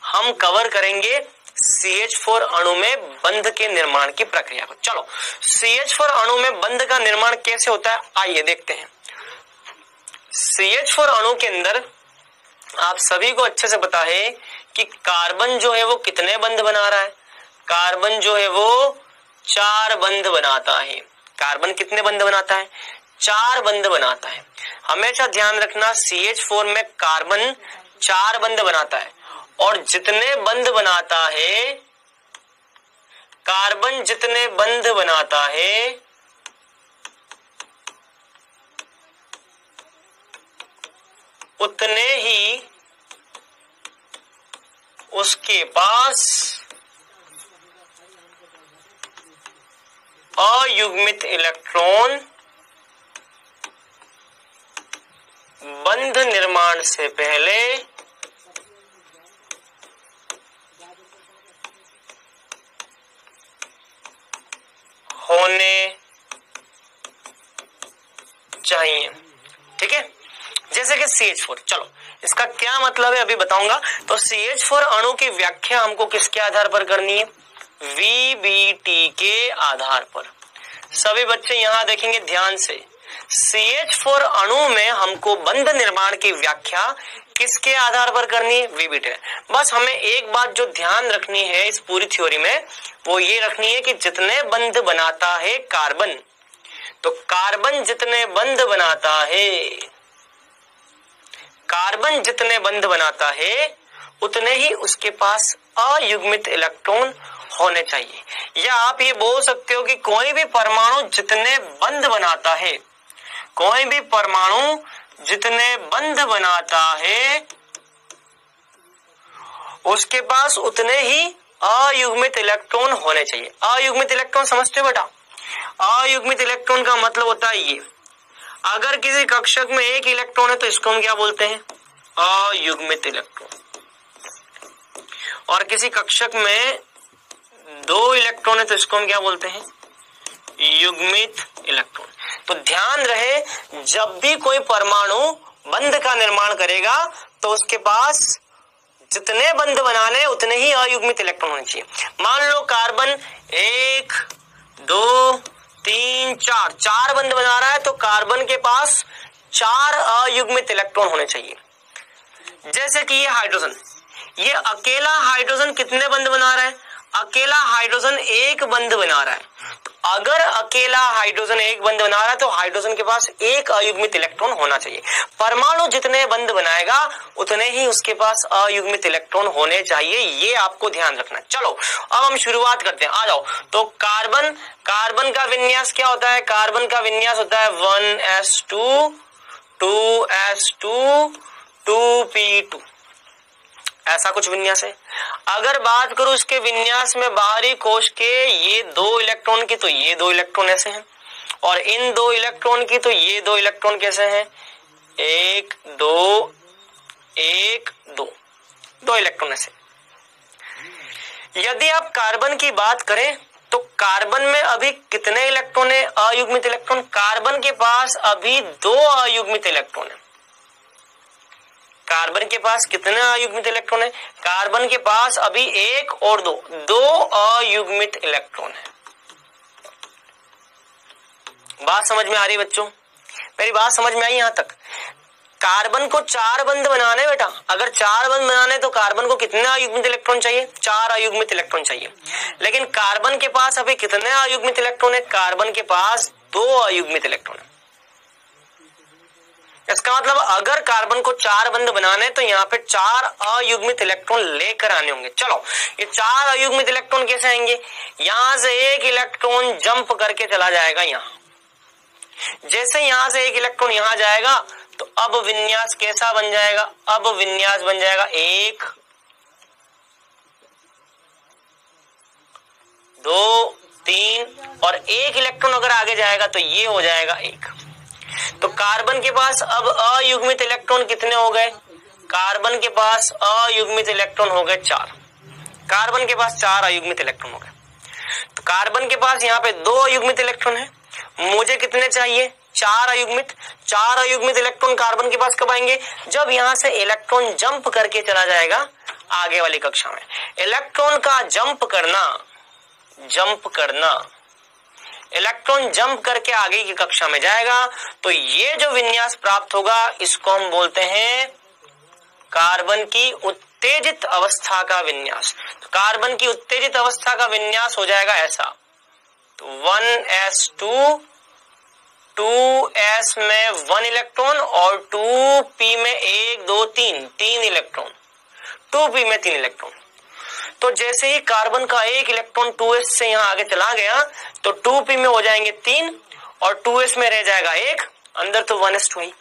हम कवर करेंगे CH4 अणु में बंध के निर्माण की प्रक्रिया को। चलो, CH4 अणु में बंध का निर्माण कैसे होता है आइए देखते हैं। CH4 अणु के अंदर आप सभी को अच्छे से पता है कि कार्बन जो है वो कितने बंध बना रहा है? कार्बन जो है वो 4 बंध बनाता है। कार्बन कितने बंध बनाता है? 4 बंध बनाता है। हमेशा ध्यान रखना, CH4 में कार्बन 4 बंध बनाता है और जितने बंध बनाता है, कार्बन जितने बंध बनाता है उतने ही उसके पास अयुग्मित इलेक्ट्रॉन बंध निर्माण से पहले होने चाहिए। ठीक है, जैसे कि CH4। चलो, इसका क्या मतलब है अभी बताऊंगा। तो CH4 अणु की व्याख्या हमको किसके आधार पर करनी है? VBT के आधार पर। सभी बच्चे यहां देखेंगे ध्यान से, CH4 अणु में हमको बंध निर्माण की व्याख्या किसके आधार पर करनी है? VBT। बस हमें एक बात जो ध्यान रखनी है इस पूरी थ्योरी में, वो ये रखनी है कि जितने बंध बनाता है कार्बन, तो कार्बन जितने बंध बनाता है, कार्बन जितने बंध बनाता है उतने ही उसके पास अयुग्मित इलेक्ट्रॉन होने चाहिए। या आप ये बोल सकते हो कि कोई भी परमाणु जितने बंध बनाता है, कोई भी परमाणु जितने बंध बनाता है उसके पास उतने ही अयुग्मित इलेक्ट्रॉन होने चाहिए। अयुग्मित इलेक्ट्रॉन समझते हो बेटा? अयुग्मित इलेक्ट्रॉन का मतलब होता है ये, अगर किसी कक्षक में एक इलेक्ट्रॉन है तो इसको हम क्या बोलते हैं? अयुग्मित इलेक्ट्रॉन। और किसी कक्षक में 2 इलेक्ट्रॉन है तो इसको हम क्या बोलते हैं? युग्मित इलेक्ट्रॉन। तो ध्यान रहे, जब भी कोई परमाणु बंध का निर्माण करेगा तो उसके पास जितने बंध बनाने उतने ही अयुग्मित इलेक्ट्रॉन होने चाहिए। मान लो कार्बन 1 2 3 4 बंध बना रहा है तो कार्बन के पास 4 अयुग्मित इलेक्ट्रॉन होने चाहिए। जैसे कि ये हाइड्रोजन, ये अकेला हाइड्रोजन कितने बंध बना रहा है? अकेला हाइड्रोजन 1 बंध बना रहा है। तो अगर अकेला हाइड्रोजन 1 बंध बना रहा है तो हाइड्रोजन के पास 1 अयुग्मित इलेक्ट्रॉन होना चाहिए। परमाणु जितने बंध बनाएगा उतने ही उसके पास अयुग्मित इलेक्ट्रॉन होने चाहिए, ये आपको ध्यान रखना। चलो अब हम शुरुआत करते हैं, आ जाओ। तो कार्बन का विन्यास क्या होता है? कार्बन का विन्यास होता है 1s2 2s2 2p2, ऐसा कुछ विन्यास है। अगर बात करूं इसके विन्यास में बाहरी कोश के ये 2 इलेक्ट्रॉन की, तो ये 2 इलेक्ट्रॉन ऐसे हैं, और इन 2 इलेक्ट्रॉन की तो ये 2 इलेक्ट्रॉन कैसे हैं? 1 2 1 2 2 इलेक्ट्रॉन ऐसे। यदि आप कार्बन की बात करें तो कार्बन में अभी कितने इलेक्ट्रॉन है? अयुग्मित इलेक्ट्रॉन। कार्बन के पास अभी 2 अयुग्मित इलेक्ट्रॉन है। कार्बन के पास कितने अयुग्मित इलेक्ट्रॉन है? कार्बन के पास अभी 1 और 2 अयुग्मित इलेक्ट्रॉन है। बात समझ में आ रही बच्चों? मेरी बात समझ में आई यहां तक? कार्बन को 4 बंध बनाने बेटा, अगर 4 बंध बनाने तो कार्बन को कितने अयुग्मित इलेक्ट्रॉन चाहिए? 4 अयुग्मित इलेक्ट्रॉन चाहिए। लेकिन कार्बन के पास अभी कितने अयुग्मित इलेक्ट्रॉन है? कार्बन के पास 2 अयुग्मित इलेक्ट्रॉन है। इसका मतलब अगर कार्बन को 4 बंध बनाने तो यहाँ पे 4 अयुग्मित इलेक्ट्रॉन लेकर आने होंगे। चलो, ये 4 अयुग्मित इलेक्ट्रॉन कैसे आएंगे? यहां से एक इलेक्ट्रॉन जंप करके चला जाएगा यहाँ। जैसे यहां से एक इलेक्ट्रॉन यहां जाएगा तो अब विन्यास कैसा बन जाएगा? अब विन्यास बन जाएगा 1 2 3 और एक इलेक्ट्रॉन अगर आगे जाएगा तो ये हो जाएगा 1। तो कार्बन के पास अब अयुग्मित इलेक्ट्रॉन कितने हो गए? कार्बन के पास अयुग्मित इलेक्ट्रॉन हो गए 4, कार्बन के पास 4 अयुग्मित इलेक्ट्रॉन हो गए। तो कार्बन के पास यहाँ पे 2 अयुग्मित इलेक्ट्रॉन है, मुझे कितने चाहिए 4 अयुग्मित। 4 अयुग्मित इलेक्ट्रॉन कार्बन के पास कब आएंगे, जब यहाँ से इलेक्ट्रॉन जंप करके चला जाएगा आगे वाली कक्षा में। इलेक्ट्रॉन का जंप करना इलेक्ट्रॉन जंप करके आगे की कक्षा में जाएगा, तो ये जो विन्यास प्राप्त होगा इसको हम बोलते हैं कार्बन की उत्तेजित अवस्था का विन्यास। तो कार्बन की उत्तेजित अवस्था का विन्यास हो जाएगा ऐसा, तो 1s2, 2s में 1 इलेक्ट्रॉन और 2p में 1 2 3 इलेक्ट्रॉन, 2p में 3 इलेक्ट्रॉन। तो जैसे ही कार्बन का 1 इलेक्ट्रॉन 2s से यहां आगे चला गया तो 2p में हो जाएंगे 3 और 2s में रह जाएगा 1, अंदर तो 1s2 ही।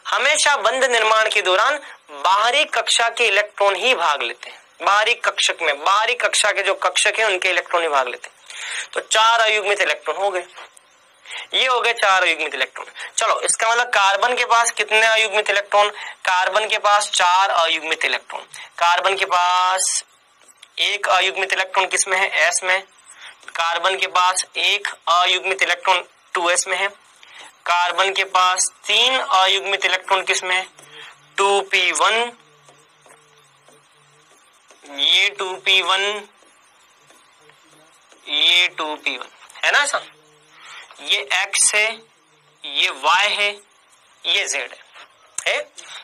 हमेशा बंध निर्माण के दौरान बाहरी कक्षा के इलेक्ट्रॉन ही भाग लेते हैं, बाहरी कक्षा के जो कक्षक है उनके इलेक्ट्रॉन ही भाग लेते हैं। तो 4 अयुग्मित इलेक्ट्रॉन हो गए, ये हो गए 4 अयुग्मित इलेक्ट्रॉन। चलो इसका मतलब कार्बन के पास कितने अयुग्मित इलेक्ट्रॉन, कार्बन के पास 4 अयुग्मित इलेक्ट्रॉन। कार्बन के पास 1 अयुग्मित इलेक्ट्रॉन किसमें है, s में। कार्बन के पास 1 अयुग्मित इलेक्ट्रॉन 2s में है। कार्बन के पास 3 अयुग्मित इलेक्ट्रॉन किसमें है, 2p1, ये 2p1, ये 2p1 है ना ऐसा। ये x है, ये y है, ये z है।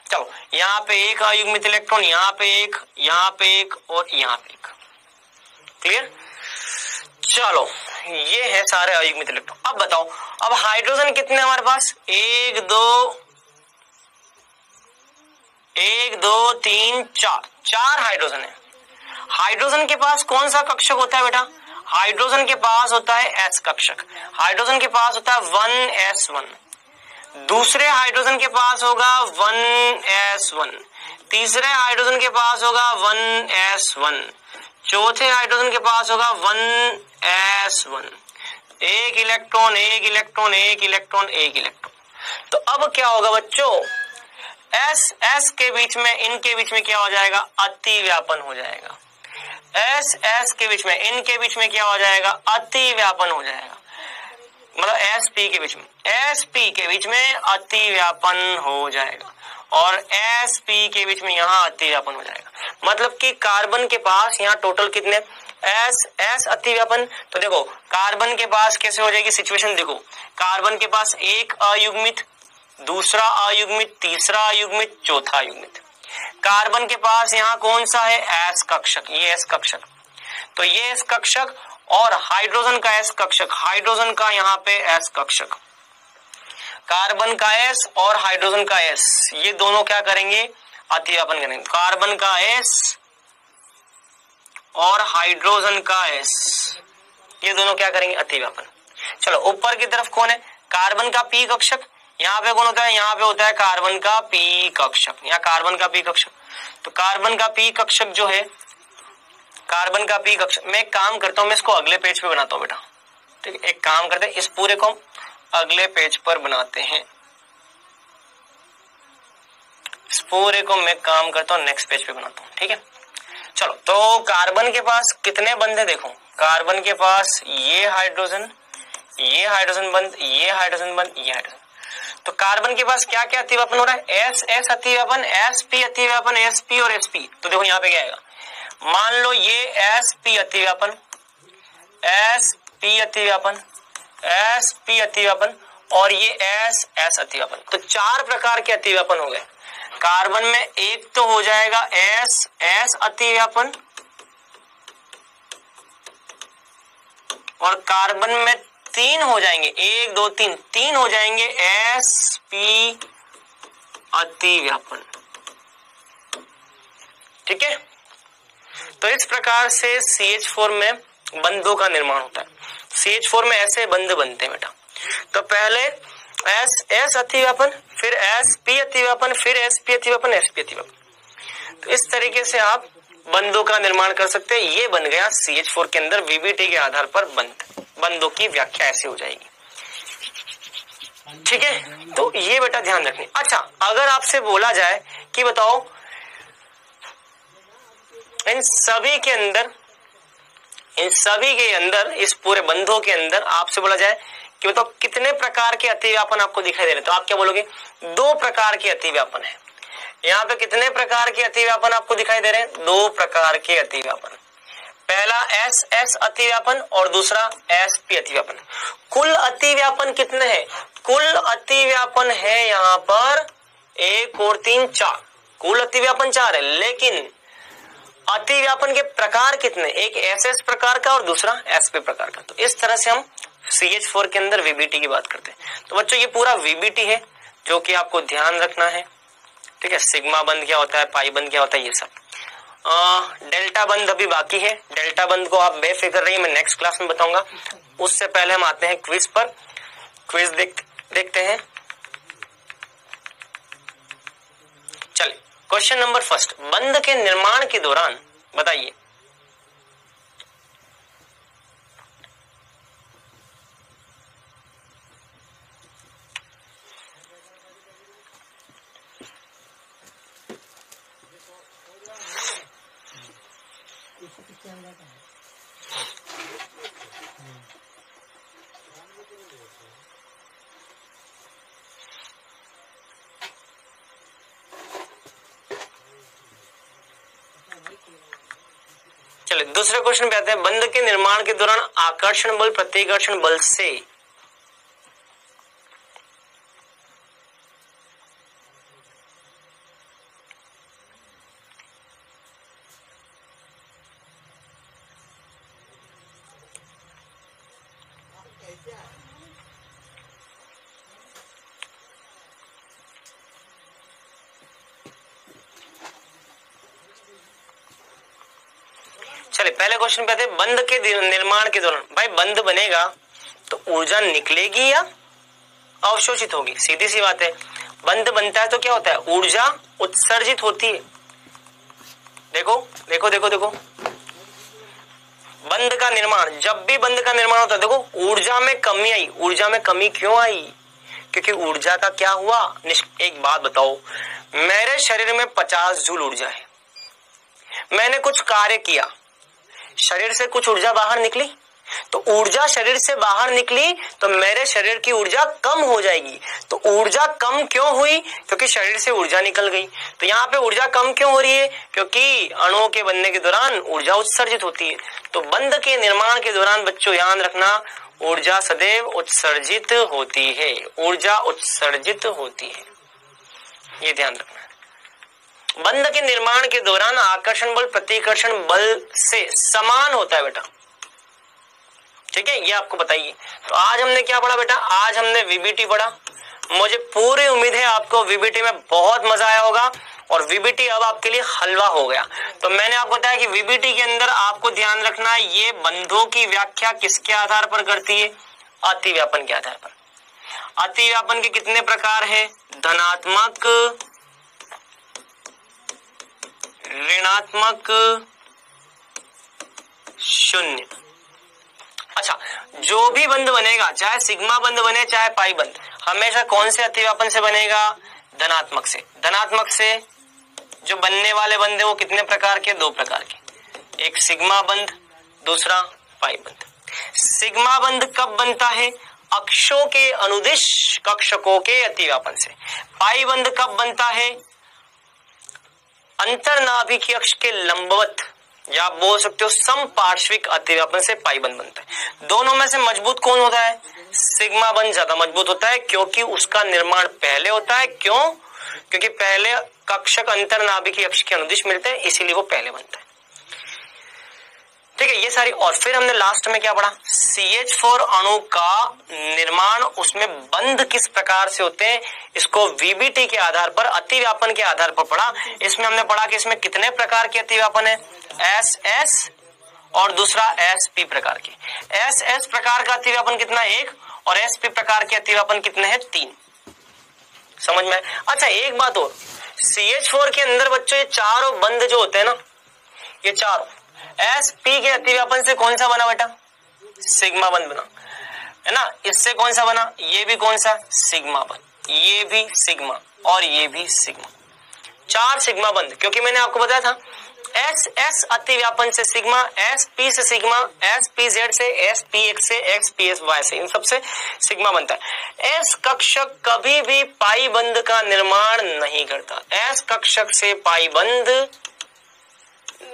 चलो यहाँ पे 1 अयुग्मित इलेक्ट्रॉन, यहाँ पे 1, यहाँ पे 1 और यहाँ पे 1। क्लियर। चलो ये है सारे अयुग्मित इलेक्ट्रॉन। अब बताओ, अब हाइड्रोजन कितने हमारे पास, 1 2 3 4 हाइड्रोजन है। हाइड्रोजन के पास कौन सा कक्षक होता है बेटा, हाइड्रोजन के पास होता है s कक्षक। हाइड्रोजन के पास होता है 1s1, दूसरे हाइड्रोजन के पास होगा 1s1, तीसरे हाइड्रोजन के पास होगा 1s1, चौथे हाइड्रोजन के पास होगा 1s1। एक इलेक्ट्रॉन, एक इलेक्ट्रॉन, एक इलेक्ट्रॉन, एक इलेक्ट्रॉन। तो अब क्या होगा बच्चों, s के बीच में, इनके बीच में क्या हो जाएगा, अति व्यापन हो जाएगा। s के बीच में, इनके बीच में क्या हो जाएगा, अति व्यापन हो जाएगा। मतलब sp के बीच में, sp के बीच में अति व्यापन हो जाएगा और sp के बीच में यहाँ अति व्यापन हो जाएगा। मतलब कि कार्बन के पास यहाँ टोटल कितने, s अति व्यापन। तो देखो कार्बन के पास कैसे हो जाएगी सिचुएशन, देखो कार्बन के पास 1 अयुग्मित, दूसरा अयुग्मित, तीसरा अयुग्मित, चौथा अयुग्मित। कार्बन के पास यहाँ कौन सा है, s कक्षक, ये s कक्षक। तो ये s कक्षक और हाइड्रोजन का s कक्षक, हाइड्रोजन का यहाँ पे s कक्षक। कार्बन का s और हाइड्रोजन का s, ये दोनों क्या करेंगे, अतिव्यापन करेंगे। कार्बन का s और हाइड्रोजन का s, ये दोनों क्या करेंगे, अतिव्यापन। चलो ऊपर की तरफ कौन है, कार्बन का p कक्षक। यहाँ पे कौन होता है, यहाँ पे होता है कार्बन का p कक्षक, यहाँ कार्बन का p कक्षक। तो कार्बन का p कक्षक जो है, कार्बन का p कक्षक, मैं एक काम करता हूँ, मैं इसको अगले पेज पे बनाता हूँ बेटा। ठीक है, एक काम करते हैं, इस पूरे को अगले पेज पर बनाते हैं। इस पूरे को मैं काम करता हूँ नेक्स्ट पेज पे बनाता हूँ। ठीक है, चलो तो कार्बन के पास कितने बंध है, देखो कार्बन के पास ये हाइड्रोजन, ये हाइड्रोजन बंध, ये हाइड्रोजन बंध, ये हाइड्रोजन। तो कार्बन के पास क्या क्या अतिव्यापन हो रहा है, s अतिव्यापन, sp अतिव्यापन, sp और sp। तो देखो यहाँ पे क्या आएगा, मान लो ये sp अतिव्यापन, sp अतिव्यापन, sp अतिव्यापन और ये s अतिव्यापन। तो 4 प्रकार के अतिव्यापन हो गए। कार्बन में एक तो हो जाएगा s अतिव्यापन और कार्बन में 3 हो जाएंगे, 1 2 3 हो जाएंगे sp अतिव्यापन। ठीक है, तो इस प्रकार से CH4 में बंधों का निर्माण होता है। CH4 में ऐसे बंध बनते हैं बेटा। तो पहले S अतिव्यापन, फिर sp अतिव्यापन, फिर sp अतिव्यापन, sp अतिव्यापन। तो इस तरीके से आप बंधों का निर्माण कर सकते हैं। ये बन गया CH4 के अंदर VBT के आधार पर बंधों की व्याख्या ऐसे हो जाएगी। ठीक है, तो ये बेटा ध्यान रखनी। अच्छा, अगर आपसे बोला जाए कि बताओ इन सभी के अंदर इस पूरे बंधों के अंदर आपसे बोला जाए कि बताओ कितने प्रकार के अतिव्यापन आपको दिखाई दे रहे हैं, तो आप क्या बोलोगे? 2 प्रकार के अतिव्यापन है। यहाँ पे कितने प्रकार के अतिव्यापन आपको दिखाई दे रहे हैं? 2 प्रकार के अतिव्यापन। पहला एस एस अतिव्यापन और दूसरा एस पी अतिव्यापन। कुल अतिव्यापन कितने हैं? कुल अतिव्यापन है यहाँ पर 1 और 3 4, कुल अतिव्यापन 4 है, लेकिन अतिव्यापन के प्रकार कितने? एक एसएस प्रकार का और दूसरा एसपी प्रकार का। तो इस तरह से हम CH4 के अंदर वीबीटी की बात करते हैं। तो बच्चों ये पूरा वीबीटी है जो कि आपको ध्यान रखना है, ठीक है। सिग्मा बंध क्या होता है, पाई बंध क्या होता है, ये सब। डेल्टा बंध अभी बाकी है। डेल्टा बंध को आप बेफिक्र रहिए, मैं नेक्स्ट क्लास में बताऊंगा। उससे पहले हम आते हैं क्विज पर। क्विज देखते हैं। चलिए क्वेश्चन नंबर फर्स्ट, बंध के निर्माण के दौरान बताइए चलिए दूसरे क्वेश्चन पे आते हैं। बंध के निर्माण के दौरान आकर्षण बल प्रतिकर्षण बल से चलिए पहले क्वेश्चन पे आते हैं। बंध के निर्माण के दौरान, भाई बंध बनेगा तो ऊर्जा निकलेगी या अवशोषित होगी? सीधी सी बात है। बंध बनता है तो क्या होता है? ऊर्जा उत्सर्जित होती है। देखो देखो देखो देखो, बंध का निर्माण, जब भी बंध का निर्माण होता है, देखो ऊर्जा में कमी आई। ऊर्जा में कमी क्यों आई? क्योंकि ऊर्जा का क्या हुआ? एक बात बताओ, मेरे शरीर में 50 जूल ऊर्जा है, मैंने कुछ कार्य किया, शरीर से कुछ ऊर्जा बाहर निकली, तो ऊर्जा शरीर से बाहर निकली तो मेरे शरीर की ऊर्जा कम हो जाएगी। तो ऊर्जा कम क्यों हुई? क्योंकि शरीर से ऊर्जा निकल गई। तो यहाँ पे ऊर्जा कम क्यों हो रही है? क्योंकि अणुओं के बनने के दौरान ऊर्जा उत्सर्जित होती है। तो बंध के निर्माण के दौरान बच्चों ध्यान रखना, ऊर्जा सदैव उत्सर्जित होती है। ऊर्जा उत्सर्जित होती है, ये ध्यान रखना। बंध के निर्माण के दौरान आकर्षण बल प्रतिकर्षण बल से समान होता है बेटा, ठीक है, ये आपको बताइए। तो आज हमने क्या पढ़ा बेटा? आज हमने वीबीटी पढ़ा। मुझे पूरी उम्मीद है आपको वीबीटी में बहुत मजा आया होगा और वीबीटी अब आपके लिए हलवा हो गया। तो मैंने आपको बताया कि वीबीटी के अंदर आपको ध्यान रखना है, ये बंधों की व्याख्या किसके आधार पर करती है? अतिव्यापन के आधार पर। अतिव्यापन के कितने प्रकार है? धनात्मक, ऋणात्मक, शून्य। अच्छा, जो भी बंध बनेगा, चाहे सिग्मा बंध बने चाहे पाई बंध, हमेशा कौन से अतिव्यापन से बनेगा? धनात्मक से। धनात्मक से जो बनने वाले बंध है वो कितने प्रकार के? 2 प्रकार के, एक सिग्मा बंध, दूसरा पाई बंध। सिग्मा बंध कब बनता है? अक्षों के अनुदिश कक्षकों के अतिव्यापन से। पाई बंध कब बनता है? अंतरनाभिक अक्ष के लंबवत, या आप बोल सकते हो समपार्श्विक अतिव्यापन से पाई बंध बनता है। दोनों में से मजबूत कौन होता है? सिग्मा बंध ज्यादा मजबूत होता है, क्योंकि उसका निर्माण पहले होता है। क्यों? क्योंकि पहले कक्षक अंतरनाभिक अक्ष के अनुदिश मिलते हैं, इसीलिए वो पहले बनता है, ठीक है। ये सारी, और फिर हमने लास्ट में क्या पढ़ा? CH4 अणु का निर्माण, उसमें बंध किस प्रकार से होते हैं, इसको वीबीटी के आधार पर, अतिव्यापन के आधार पर पढ़ा। इसमें हमने पढ़ा कि इसमें कितने प्रकार के अतिव्यापन है? SS और दूसरा SP प्रकार के। SS प्रकार का अतिव्यापन कितना? 1, और SP प्रकार के अतिव्यापन कितने हैं? 3। समझ में? अच्छा एक बात और, CH4 के अंदर बच्चों ये चारों बंध जो होते हैं ना, ये चारों, SP के अतिव्यापन से कौन सा बना बेटा? सिग्मा बंध बना, है ना। इससे कौन सा बना? ये भी कौन सा? सिग्मा बंध, ये भी सिग्मा और ये भी सिग्मा। 4 सिग्मा बंध, क्योंकि मैंने आपको बताया था एस एस अतिव्यापन से सिग्मा, एस पी से सिग्मा, एस पी जेड से, एस पी एक्स से, एक्स पी एस वाई से, इन सब से सिग्मा बनता है। एस कक्षक कभी भी पाई बंध का निर्माण नहीं करता, एस कक्षक से पाई बंध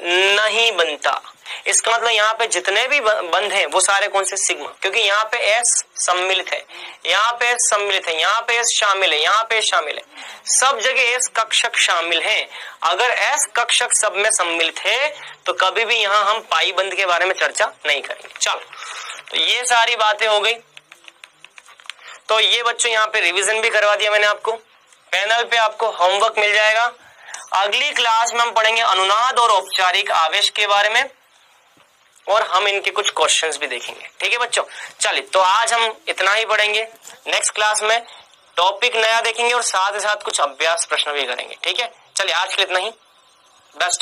नहीं बनता। इसका मतलब यहाँ पे जितने भी बंध हैं वो सारे कौन से सिग्मा, क्योंकि यहाँ पे एस सम्मिलित है, यहाँ पे एस सम्मिलित है, यहाँ पे एस शामिल है, यहाँ पे एस शामिल है, सब जगह एस कक्षक शामिल हैं। अगर एस कक्षक सब में सम्मिलित है तो कभी भी यहाँ हम पाई बंध के बारे में चर्चा नहीं करेंगे। चलो, तो ये सारी बातें हो गई। तो ये बच्चों यहाँ पे रिवीजन भी करवा दिया मैंने आपको, पैनल पे आपको होमवर्क मिल जाएगा। अगली क्लास में हम पढ़ेंगे अनुनाद और औपचारिक आवेश के बारे में, और हम इनके कुछ क्वेश्चंस भी देखेंगे। ठीक है बच्चों, चलिए तो आज हम इतना ही पढ़ेंगे। नेक्स्ट क्लास में टॉपिक नया देखेंगे और साथ ही साथ कुछ अभ्यास प्रश्न भी करेंगे। ठीक है, चलिए आज के लिए इतना ही। बेस्ट।